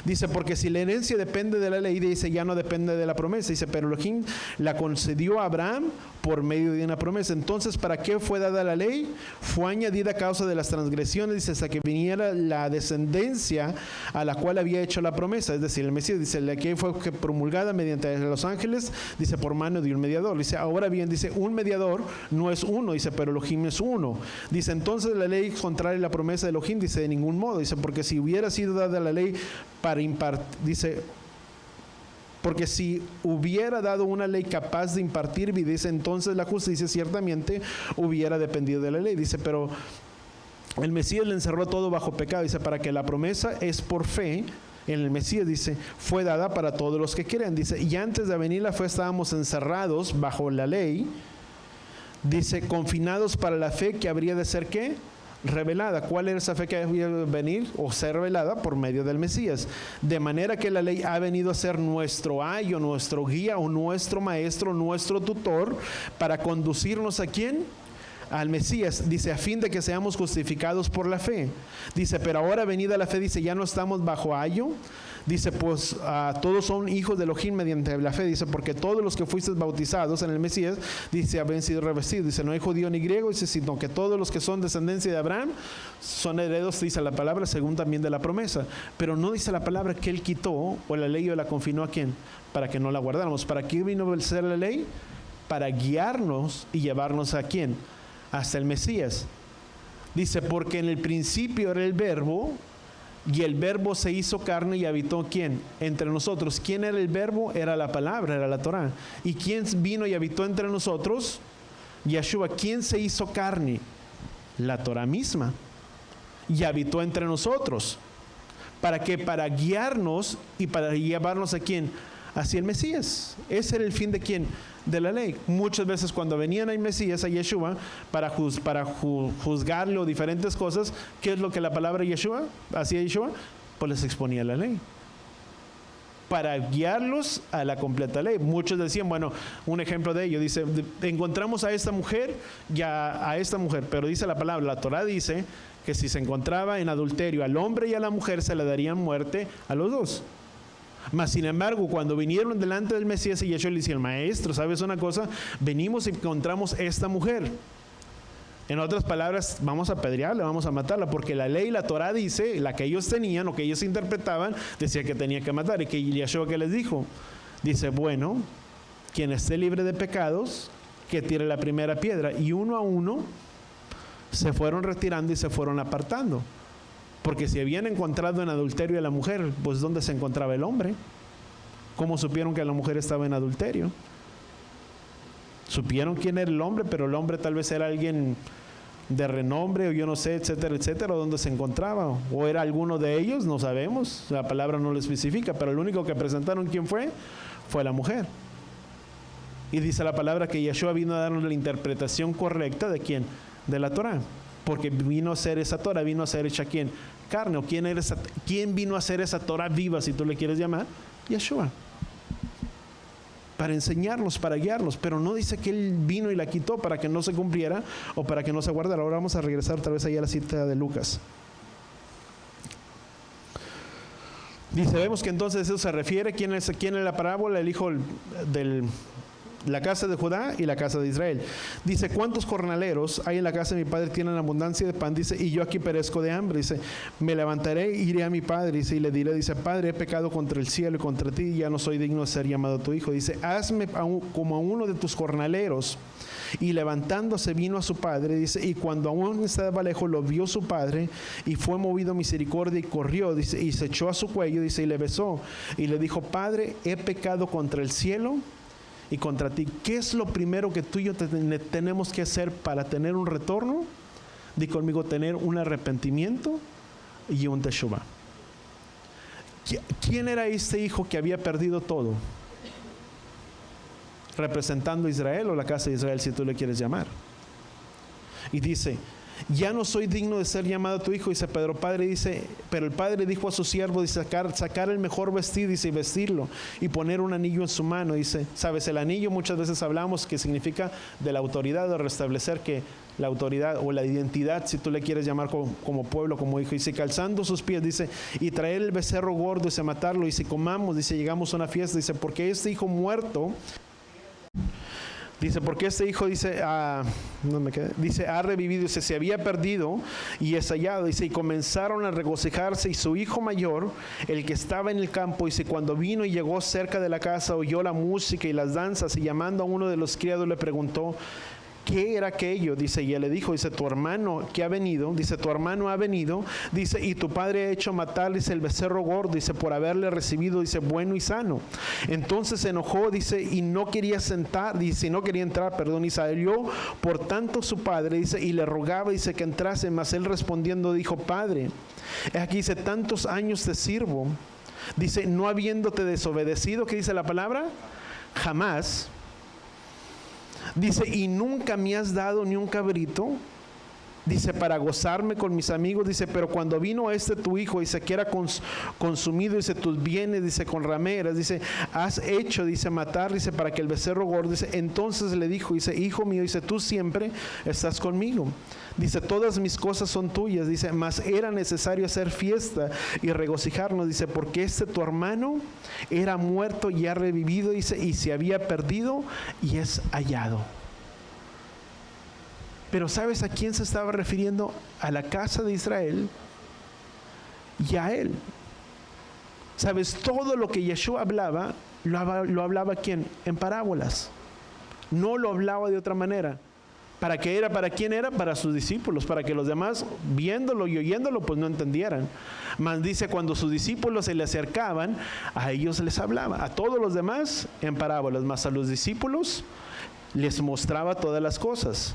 Speaker 1: Dice, porque si la herencia depende de la ley, dice, ya no depende de la promesa. Dice, pero Elohim la concedió a Abraham por medio de una promesa. Entonces, ¿para qué fue dada la ley? Fue añadida a causa de las transgresiones, dice, hasta que viniera la descendencia a la cual había hecho la promesa. Es decir, el Mesías, dice, la que fue promulgada mediante los ángeles, dice, por mano de un mediador. Dice, ahora bien, dice, un mediador no es uno, dice, pero Elohim es uno. Dice, entonces la ley contraria a la promesa de Elohim, dice, de ningún modo. Dice, porque si hubiera sido dada la ley para impartir, dice, porque si hubiera dado una ley capaz de impartir vida, dice, entonces la justicia ciertamente hubiera dependido de la ley. Dice, pero el Mesías le encerró todo bajo pecado. Dice, para que la promesa es por fe en el Mesías, dice, fue dada para todos los que creen. Dice, y antes de venir la fe estábamos encerrados bajo la ley, dice, confinados para la fe que habría de ser, ¿qué? Revelada. ¿Cuál era esa fe que había de venir o ser revelada? Por medio del Mesías. De manera que la ley ha venido a ser nuestro ayo, nuestro guía o nuestro maestro, nuestro tutor, para conducirnos ¿a quién? Al Mesías, dice, a fin de que seamos justificados por la fe. Dice, pero ahora venida la fe, dice, ya no estamos bajo ayo. Dice, pues todos son hijos de Elohim mediante la fe. Dice, porque todos los que fuisteis bautizados en el Mesías, dice, habían sido revestidos. Dice, no hay judío ni griego, dice, sino que todos los que son descendencia de Abraham son herederos, dice la palabra, según también de la promesa. Pero no dice la palabra que él quitó o la ley o la confinó a quién, para que no la guardáramos. ¿Para qué vino a ser la ley? Para guiarnos y llevarnos a quién, hasta el Mesías. Dice, porque en el principio era el verbo, y el verbo se hizo carne y habitó, ¿quién? Entre nosotros. ¿Quién era el verbo? Era la palabra, era la Torah. ¿Y quién vino y habitó entre nosotros? Yeshua. ¿Quién se hizo carne? La Torah misma. Y habitó entre nosotros. ¿Para qué? Para guiarnos y para llevarnos a ¿quién? Hacia el Mesías. Ese era el fin de ¿quién? De la ley. Muchas veces cuando venían al Mesías, a Yeshua, para juzgarle o diferentes cosas, ¿qué es lo que la palabra Yeshua hacía Yeshua? Pues les exponía la ley. Para guiarlos a la completa ley. Muchos decían, bueno, un ejemplo de ello, dice, encontramos a esta mujer y a esta mujer, pero dice la palabra, la Torah dice que si se encontraba en adulterio al hombre y a la mujer, se le darían muerte a los dos. Mas sin embargo, cuando vinieron delante del Mesías y Yeshua le decía, maestro, ¿sabes una cosa? Venimos y encontramos esta mujer. En otras palabras, vamos a apedrearla, vamos a matarla, porque la ley, la Torah dice, la que ellos tenían o que ellos interpretaban, decía que tenía que matar. Y que Yeshua, ¿qué les dijo? Dice, bueno, quien esté libre de pecados, que tire la primera piedra. Y uno a uno se fueron retirando y se fueron apartando. Porque si habían encontrado en adulterio a la mujer, pues ¿dónde se encontraba el hombre? ¿Cómo supieron que la mujer estaba en adulterio? Supieron quién era el hombre, pero el hombre tal vez era alguien de renombre, o yo no sé, etcétera, etcétera, ¿dónde se encontraba? O era alguno de ellos, no sabemos, la palabra no lo especifica, pero el único que presentaron quién fue la mujer. Y dice la palabra que Yeshua vino a darnos la interpretación correcta de quién, de la Torah. Porque vino a ser esa Torah, vino a ser hecha ¿quién? Carne. ¿O quién vino a ser esa Torah viva, si tú le quieres llamar? Yeshua. Para enseñarlos, para guiarlos. Pero no dice que Él vino y la quitó para que no se cumpliera o para que no se guardara. Ahora vamos a regresar otra vez ahí a la cita de Lucas. Dice, vemos que entonces eso se refiere. ¿Quién es la parábola? El hijo del... la casa de Judá y la casa de Israel. Dice, ¿cuántos jornaleros hay en la casa de mi padre? Tienen abundancia de pan, dice, y yo aquí perezco de hambre. Dice, me levantaré e iré a mi padre, dice, y le diré, dice, Padre, he pecado contra el cielo y contra ti, y ya no soy digno de ser llamado tu hijo. Dice, hazme como a uno de tus jornaleros. Y levantándose vino a su padre, dice, y cuando aún estaba lejos lo vio su padre, y fue movido a misericordia y corrió, dice, y se echó a su cuello, dice, y le besó, y le dijo, Padre, he pecado contra el cielo y contra ti. ¿Qué es lo primero que tú y yo tenemos que hacer para tener un retorno? Di conmigo, tener un arrepentimiento y un teshuvah. ¿Quién era este hijo que había perdido todo? Representando a Israel o la casa de Israel, si tú le quieres llamar. Y dice, ya no soy digno de ser llamado tu hijo, dice Pedro. Padre, dice, pero el padre dijo a su siervo, dice, sacar el mejor vestido, dice, y vestirlo, y poner un anillo en su mano. Dice, sabes, el anillo muchas veces hablamos que significa de la autoridad, de restablecer que la autoridad o la identidad, si tú le quieres llamar como pueblo, como hijo. Dice, calzando sus pies, dice, y traer el becerro gordo, dice, matarlo, y si comamos, dice, llegamos a una fiesta, dice, porque este hijo muerto, dice, porque este hijo, dice, dice, ha revivido, dice, se había perdido y es hallado, dice, y comenzaron a regocijarse, y su hijo mayor, el que estaba en el campo, dice, cuando vino y llegó cerca de la casa, oyó la música y las danzas, y llamando a uno de los criados le preguntó, ¿qué era aquello? Dice, y él le dijo, dice, tu hermano que ha venido, dice, tu hermano ha venido, dice, y tu padre ha hecho matar, dice, el becerro gordo, dice, por haberle recibido, dice, bueno y sano. Entonces se enojó, dice, y no quería entrar, perdón, y salió por tanto su padre, dice, y le rogaba, dice, que entrase, mas él respondiendo dijo, Padre, aquí dice, tantos años te sirvo, dice, no habiéndote desobedecido, ¿qué dice la palabra? Jamás. Dice, y nunca me has dado ni un cabrito, dice, para gozarme con mis amigos, dice, pero cuando vino tu hijo, dice, que era consumido, dice, tus bienes, dice, con rameras, dice, has hecho, dice, matar, dice, para que el becerro gordo, dice, entonces le dijo, dice, hijo mío, dice, tú siempre estás conmigo, dice, todas mis cosas son tuyas, dice, mas era necesario hacer fiesta y regocijarnos, dice, porque tu hermano era muerto y ha revivido, dice, y se había perdido y es hallado. Pero ¿sabes a quién se estaba refiriendo? A la casa de Israel y a él. ¿Sabes? Todo lo que Yeshua hablaba, lo hablaba ¿quién? En parábolas. No lo hablaba de otra manera. ¿Para qué era? ¿Para quién era? Para sus discípulos, para que los demás, viéndolo y oyéndolo, pues no entendieran. Mas dice, cuando sus discípulos se le acercaban, a ellos les hablaba. A todos los demás en parábolas, mas a los discípulos les mostraba todas las cosas.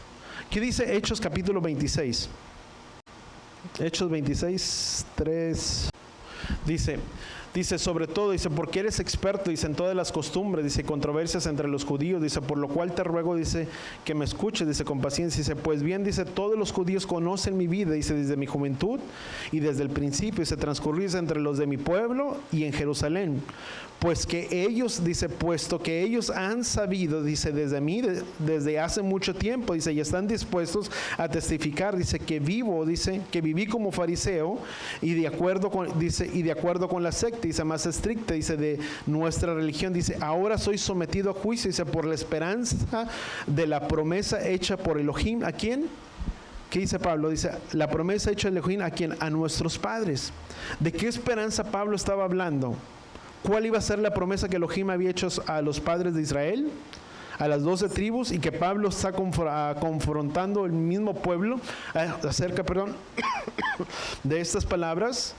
Speaker 1: ¿Qué dice Hechos capítulo 26? Hechos 26, 3. Dice, sobre todo, dice, porque eres experto, dice, en todas las costumbres, dice, controversias entre los judíos, dice, por lo cual te ruego, dice, que me escuches, dice, con paciencia, dice, pues bien, dice, todos los judíos conocen mi vida, dice, desde mi juventud y desde el principio, dice, transcurrís entre los de mi pueblo y en Jerusalén, pues que ellos, dice, puesto que ellos han sabido, dice, desde mí, desde hace mucho tiempo, dice, y están dispuestos a testificar, dice, que viví como fariseo y de acuerdo con la secta, dice, más estricta, dice, de nuestra religión, dice, ahora soy sometido a juicio, dice, por la esperanza de la promesa hecha por Elohim. ¿A quién? ¿Qué dice Pablo? Dice, la promesa hecha de Elohim, ¿a quién? A nuestros padres. ¿De qué esperanza Pablo estaba hablando? ¿Cuál iba a ser la promesa que Elohim había hecho a los padres de Israel? A las 12 tribus, y que Pablo está confrontando el mismo pueblo acerca, de estas palabras,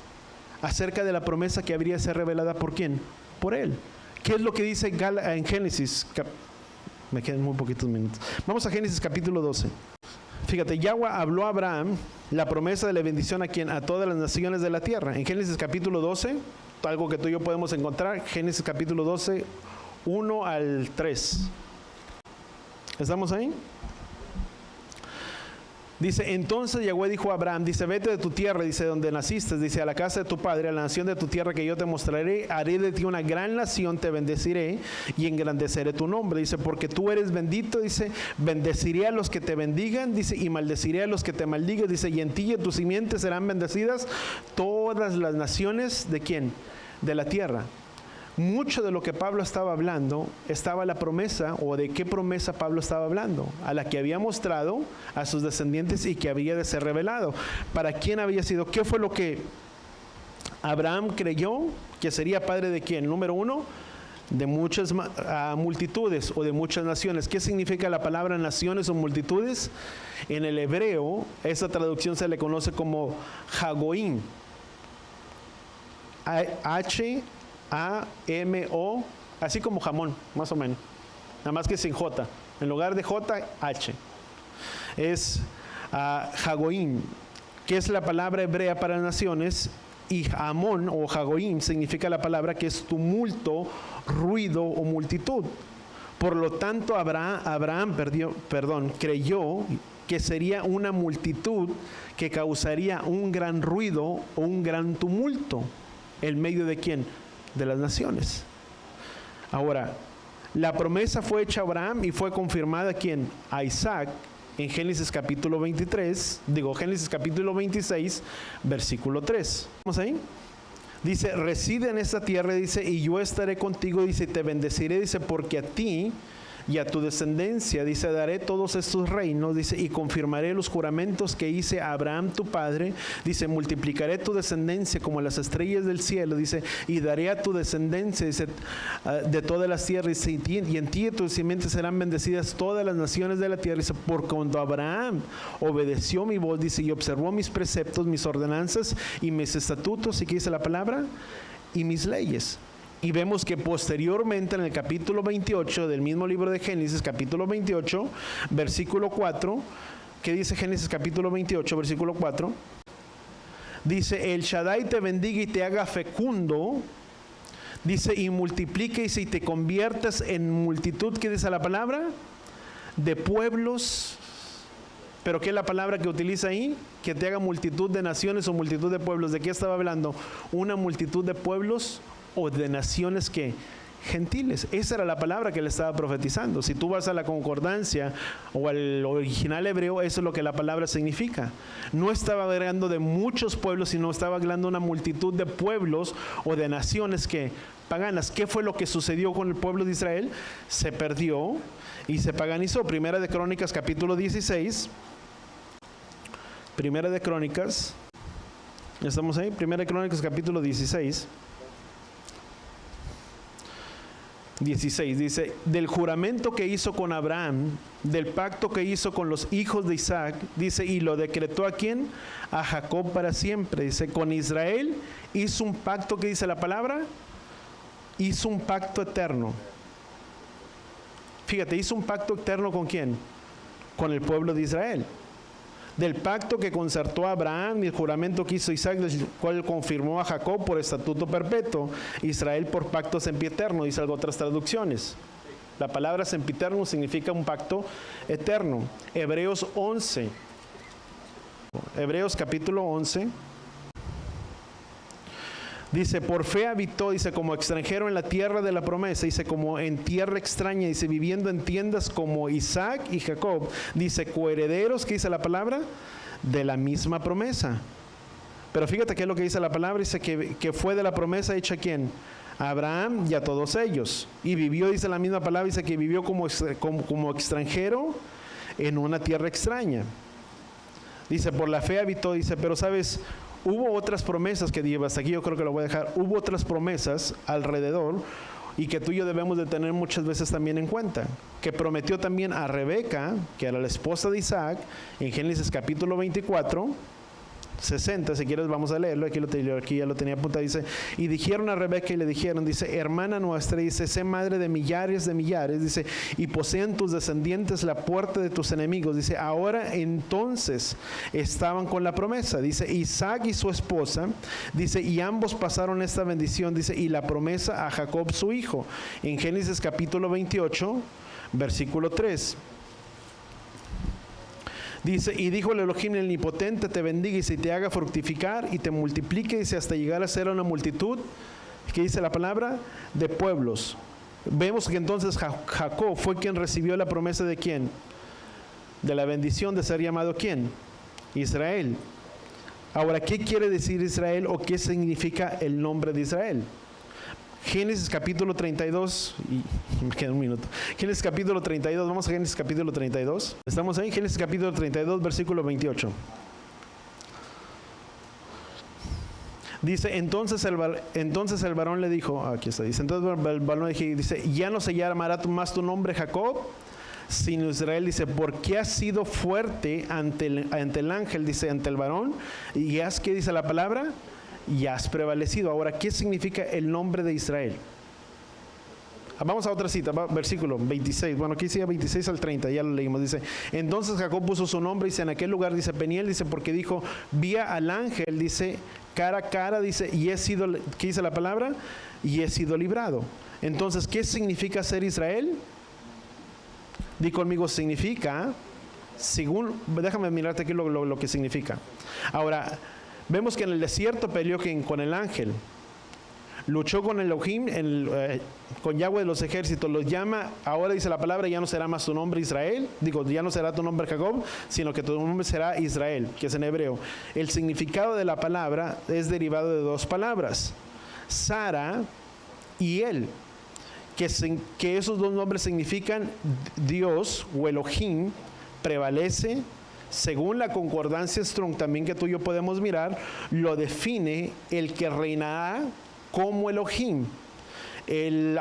Speaker 1: acerca de la promesa que habría de ser revelada por ¿quién? Por él. ¿Qué es lo que dice en Génesis? Me quedan muy poquitos minutos. Vamos a Génesis capítulo 12. Fíjate, Yahweh habló a Abraham la promesa de la bendición a quien, a todas las naciones de la tierra. En Génesis capítulo 12, algo que tú y yo podemos encontrar, Génesis capítulo 12, 1 al 3. ¿Estamos ahí? Dice, entonces Yahweh dijo a Abraham, dice, vete de tu tierra, dice, donde naciste, dice, a la casa de tu padre, a la nación de tu tierra que yo te mostraré, haré de ti una gran nación, te bendeciré y engrandeceré tu nombre, dice, porque tú eres bendito, dice, bendeciré a los que te bendigan, dice, y maldeciré a los que te maldigan, dice, y en ti y en tu simiente serán bendecidas todas las naciones, ¿de quién? De la tierra. Mucho de lo que Pablo estaba hablando estaba la promesa, o de qué promesa Pablo estaba hablando, a la que había mostrado a sus descendientes y que había de ser revelado. ¿Para quién había sido? ¿Qué fue lo que Abraham creyó que sería padre de quién? Número uno, de muchas multitudes o de muchas naciones. ¿Qué significa la palabra naciones o multitudes? En el hebreo, esa traducción se le conoce como Hagoim. H-A-M-O, así como jamón, más o menos, nada más que sin J, en lugar de J, H. Es Hagoim, que es la palabra hebrea para naciones, y Amón o Hagoim significa la palabra que es tumulto, ruido o multitud. Por lo tanto, Abraham creyó que sería una multitud que causaría un gran ruido o un gran tumulto. ¿En medio de quién? De las naciones. Ahora, la promesa fue hecha a Abraham y fue confirmada ¿a quién? A Isaac, en Génesis capítulo 26, versículo 3. ¿Vamos ahí? Dice, reside en esta tierra, dice, y yo estaré contigo, dice, y te bendeciré, dice, porque a ti y a tu descendencia, dice, daré todos estos reinos, dice, y confirmaré los juramentos que hice a Abraham tu padre, dice, multiplicaré tu descendencia como las estrellas del cielo, dice, y daré a tu descendencia, dice, de todas las tierras, dice, y en ti y tu simiente serán bendecidas todas las naciones de la tierra, dice, por cuando Abraham obedeció mi voz, dice, y observó mis preceptos, mis ordenanzas y mis estatutos, ¿y qué dice la palabra? Y mis leyes. Y vemos que posteriormente en el capítulo 28 del mismo libro de Génesis, capítulo 28, versículo 4, ¿qué dice Génesis capítulo 28, versículo 4? Dice, el Shaddai te bendiga y te haga fecundo, dice, y multiplique, y te conviertas en multitud, ¿qué dice la palabra? De pueblos. ¿Pero qué es la palabra que utiliza ahí? Que te haga multitud de naciones o multitud de pueblos. ¿De qué estaba hablando? Una multitud de pueblos o de naciones que gentiles. Esa era la palabra que le estaba profetizando. Si tú vas a la concordancia o al original hebreo, eso es lo que la palabra significa. No estaba hablando de muchos pueblos, sino estaba hablando de una multitud de pueblos o de naciones que paganas. ¿Qué fue lo que sucedió con el pueblo de Israel? Se perdió y se paganizó. Primera de Crónicas capítulo 16. Primera de Crónicas. ¿Estamos ahí? Primera de Crónicas capítulo 16. 16 dice, del juramento que hizo con Abraham, del pacto que hizo con los hijos de Isaac, dice, y lo decretó ¿a quién? A Jacob para siempre. Dice, con Israel hizo un pacto, ¿qué dice la palabra? Hizo un pacto eterno. Fíjate, hizo un pacto eterno ¿con quién? Con el pueblo de Israel. Del pacto que concertó a Abraham y el juramento que hizo Isaac, del cual confirmó a Jacob por estatuto perpetuo, Israel por pacto sempiterno, dice algo otras traducciones. La palabra sempiterno significa un pacto eterno. Hebreos 11. Hebreos capítulo 11. Dice, por fe habitó, dice, como extranjero en la tierra de la promesa, dice, como en tierra extraña, dice, viviendo en tiendas como Isaac y Jacob, dice, coherederos, ¿qué dice la palabra? De la misma promesa. Pero fíjate qué es lo que dice la palabra, dice que fue de la promesa hecha ¿a quién? A Abraham y a todos ellos. Y vivió, dice la misma palabra, dice que vivió como extranjero en una tierra extraña. Dice, por la fe habitó, dice, pero sabes, hubo otras promesas que Dios, hasta aquí yo creo que lo voy a dejar, hubo otras promesas alrededor y que tú y yo debemos de tener muchas veces también en cuenta, que prometió también a Rebeca, que era la esposa de Isaac, en Génesis capítulo 24, 60, si quieres vamos a leerlo, aquí ya lo tenía apuntado, dice, y dijeron a Rebeca y le dijeron, dice, hermana nuestra, dice, sé madre de millares, dice, y poseen tus descendientes la puerta de tus enemigos, dice, ahora entonces estaban con la promesa, dice, Isaac y su esposa, dice, y ambos pasaron esta bendición, dice, y la promesa a Jacob su hijo, en Génesis capítulo 28, versículo 3. Dice, y dijo el Elohim el Omnipotente, te bendiga y se te haga fructificar y te multiplique, dice, hasta llegar a ser una multitud, ¿qué dice la palabra? De pueblos. Vemos que entonces Jacob fue quien recibió la promesa de ¿quién? De la bendición de ser llamado ¿quién? Israel. Ahora, ¿qué quiere decir Israel o qué significa el nombre de Israel? Génesis capítulo 32, y me queda un minuto. Génesis capítulo 32, vamos a Génesis capítulo 32. Estamos ahí, Génesis capítulo 32, versículo 28. Dice, entonces el varón le dijo, aquí está, dice, entonces el varón le dice, ya no se llamará más tu nombre Jacob, sino Israel, dice, porque has sido fuerte ante el ángel, dice, ante el varón, y has, ¿qué dice la palabra? Y has prevalecido. Ahora, ¿qué significa el nombre de Israel? Vamos a otra cita, versículo 26. Bueno, aquí sigue 26 al 30, ya lo leímos. Dice, entonces Jacob puso su nombre, dice, en aquel lugar, dice, Peniel, dice, porque dijo, vi al ángel, dice, cara a cara, dice, y he sido, ¿qué dice la palabra? Y he sido librado. Entonces, ¿qué significa ser Israel? Di conmigo, significa, según, déjame mirarte aquí lo que significa. Ahora, vemos que en el desierto peleó con el ángel, luchó con Elohim, con Yahweh de los ejércitos, los llama, ahora dice la palabra, ya no será más tu nombre Israel, ya no será tu nombre Jacob, sino que tu nombre será Israel, que es en hebreo. El significado de la palabra es derivado de dos palabras, Sara y él, que esos dos nombres significan Dios o Elohim prevalece. Según la concordancia Strong también que tú y yo podemos mirar, lo define el que reinará como Elohim. El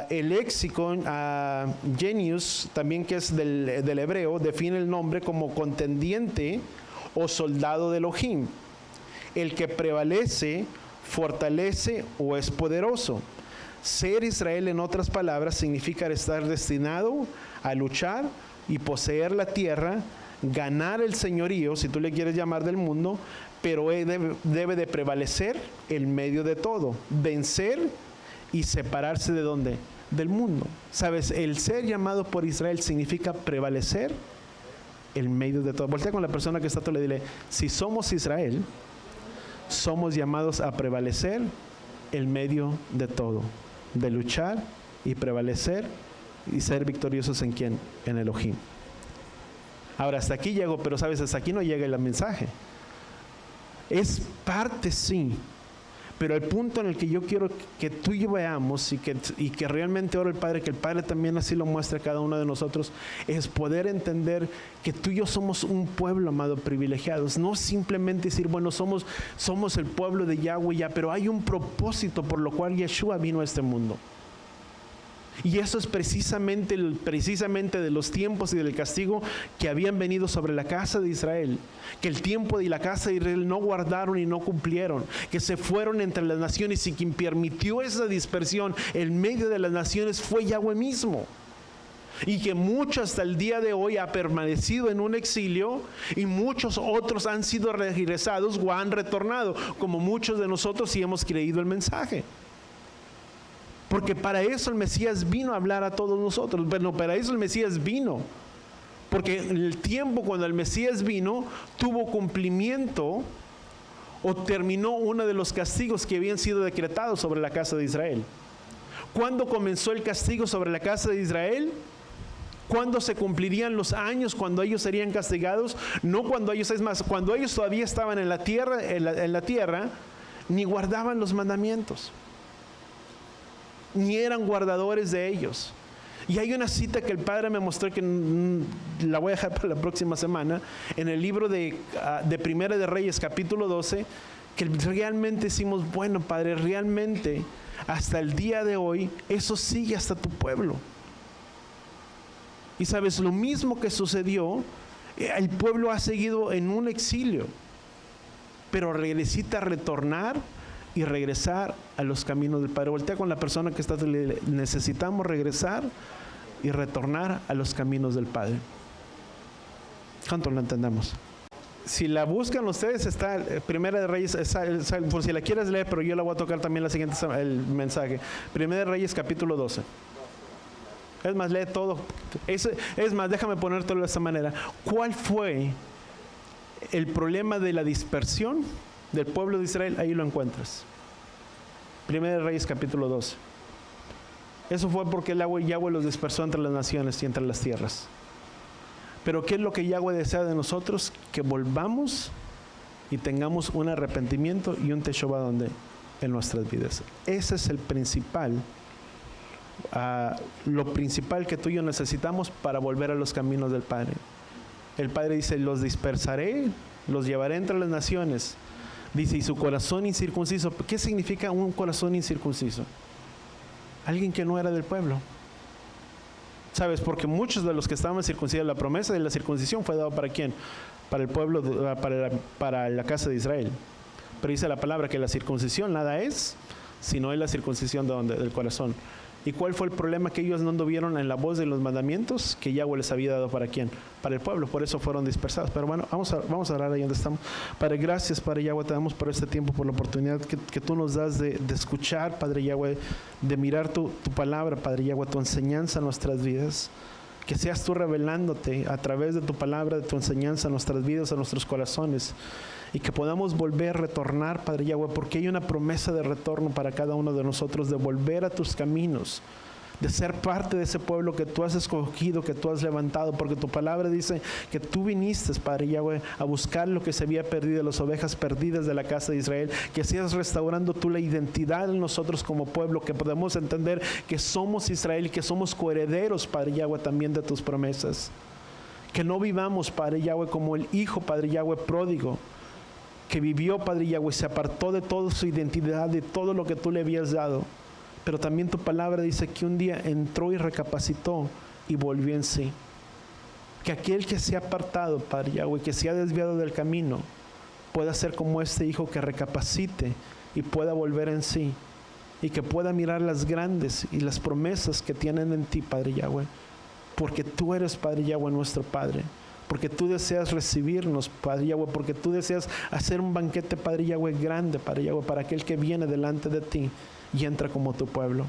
Speaker 1: léxico Genius, también que es del hebreo, define el nombre como contendiente o soldado de Elohim. El que prevalece, fortalece o es poderoso. Ser Israel, en otras palabras, significa estar destinado a luchar y poseer la tierra, ganar el señorío, si tú le quieres llamar, del mundo, pero debe de prevalecer en medio de todo, vencer y separarse ¿de dónde? Del mundo. ¿Sabes? El ser llamado por Israel significa prevalecer en medio de todo. Voltea con la persona que está, tú le dile, si somos Israel, somos llamados a prevalecer en medio de todo, de luchar y prevalecer y ser victoriosos ¿en quién? En Elohim. Ahora, hasta aquí llego, pero sabes, hasta aquí no llega el mensaje. Es parte, sí, pero el punto en el que yo quiero que tú y yo veamos y que realmente oro el Padre, que el Padre también así lo muestre a cada uno de nosotros, es poder entender que tú y yo somos un pueblo, amado, privilegiados. No simplemente decir, bueno, somos el pueblo de Yahweh ya, pero hay un propósito por lo cual Yeshua vino a este mundo. Y eso es precisamente de los tiempos y del castigo que habían venido sobre la casa de Israel. Que el tiempo y la casa de Israel no guardaron y no cumplieron. Que se fueron entre las naciones, y quien permitió esa dispersión en medio de las naciones fue Yahweh mismo. Y que mucho hasta el día de hoy ha permanecido en un exilio, y muchos otros han sido regresados o han retornado, como muchos de nosotros sí hemos creído el mensaje. Porque para eso el Mesías vino a hablar a todos nosotros. Bueno, para eso el Mesías vino. Porque en el tiempo cuando el Mesías vino, tuvo cumplimiento o terminó uno de los castigos que habían sido decretados sobre la casa de Israel. ¿Cuándo comenzó el castigo sobre la casa de Israel? ¿Cuándo se cumplirían los años cuando ellos serían castigados? No cuando ellos, es más, cuando ellos todavía estaban en la tierra, ni guardaban los mandamientos, ni eran guardadores de ellos. Y hay una cita que el Padre me mostró, que la voy a dejar para la próxima semana, en el libro de Primera de Reyes, capítulo 12, que realmente decimos, bueno, Padre, realmente hasta el día de hoy eso sigue hasta tu pueblo. Y sabes, lo mismo que sucedió, el pueblo ha seguido en un exilio, pero necesita retornar y regresar a los caminos del Padre. Voltea con la persona que está, necesitamos regresar y retornar a los caminos del Padre. ¿Cuánto lo entendemos? Si la buscan ustedes, está Primera de Reyes, por si la quieres leer, pero yo la voy a tocar también la siguiente, el mensaje. Primera de Reyes, capítulo 12. Es más, lee todo. Es más, déjame ponértelo de esta manera. ¿Cuál fue el problema de la dispersión del pueblo de Israel? Ahí lo encuentras. Primera de Reyes, capítulo 12. Eso fue porque Yahweh los dispersó entre las naciones y entre las tierras. Pero ¿qué es lo que Yahweh desea de nosotros? Que volvamos y tengamos un arrepentimiento y un Teshuvah en nuestras vidas. Ese es el principal, lo principal que tú y yo necesitamos para volver a los caminos del Padre. El Padre dice, los dispersaré, los llevaré entre las naciones. Dice, y su corazón incircunciso. ¿Qué significa un corazón incircunciso? Alguien que no era del pueblo. ¿Sabes? Porque muchos de los que estaban circuncidados, la promesa de la circuncisión fue dada ¿para quién? Para el pueblo, para la casa de Israel. Pero dice la palabra que la circuncisión nada es, sino es la circuncisión del corazón. ¿Y cuál fue el problema? Que ellos no anduvieron en la voz de los mandamientos que Yahweh les había dado ¿para quién? Para el pueblo, por eso fueron dispersados. Pero bueno, vamos a orar ahí donde estamos. Padre, gracias, Padre Yahweh, te damos por este tiempo, por la oportunidad que tú nos das de escuchar, Padre Yahweh, de mirar tu palabra, Padre Yahweh, tu enseñanza en nuestras vidas. Que seas tú revelándote a través de tu palabra, de tu enseñanza en nuestras vidas, en nuestros corazones. Y que podamos volver, retornar, Padre Yahweh, porque hay una promesa de retorno para cada uno de nosotros, de volver a tus caminos, de ser parte de ese pueblo que tú has escogido, que tú has levantado, porque tu palabra dice que tú viniste, Padre Yahweh, a buscar lo que se había perdido, las ovejas perdidas de la casa de Israel, que sigas restaurando tú la identidad en nosotros como pueblo, que podamos entender que somos Israel y que somos coherederos, Padre Yahweh, también de tus promesas. Que no vivamos, Padre Yahweh, como el hijo, Padre Yahweh, pródigo, que vivió, Padre Yahweh, se apartó de toda su identidad, de todo lo que tú le habías dado. Pero también tu palabra dice que un día entró y recapacitó y volvió en sí. Que aquel que se ha apartado, Padre Yahweh, que se ha desviado del camino, pueda ser como este hijo que recapacite y pueda volver en sí. Y que pueda mirar las grandes y las promesas que tienen en ti, Padre Yahweh. Porque tú eres, Padre Yahweh, nuestro Padre. Porque tú deseas recibirnos, Padre Yahweh, porque tú deseas hacer un banquete, Padre Yahweh, grande, Padre Yahweh, para aquel que viene delante de ti y entra como tu pueblo.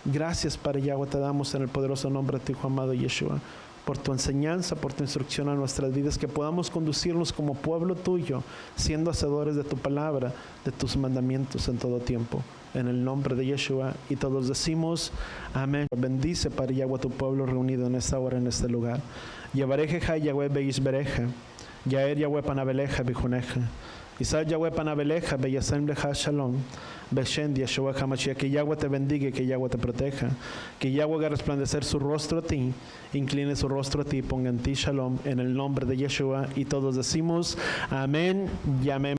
Speaker 1: Gracias, Padre Yahweh, te damos en el poderoso nombre de tu Hijo amado Yeshua, por tu enseñanza, por tu instrucción a nuestras vidas, que podamos conducirnos como pueblo tuyo, siendo hacedores de tu palabra, de tus mandamientos en todo tiempo. En el nombre de Yeshua, y todos decimos amén. Bendice, Padre Yahweh, tu pueblo reunido en esta hora, en este lugar. Yavareja Yahweh Beisbereja, Yaer Yahweh Panabeleja Bijuneja, Isaac Yahweh Panabeleja Beyasem Leja Shalom, Beshen Yeshua Hamashiach. Que Yahweh te bendiga y que Yahweh te proteja. Que Yahweh haga resplandecer su rostro a ti, incline su rostro a ti, ponga en ti Shalom, en el nombre de Yeshua. Y todos decimos amén y amén.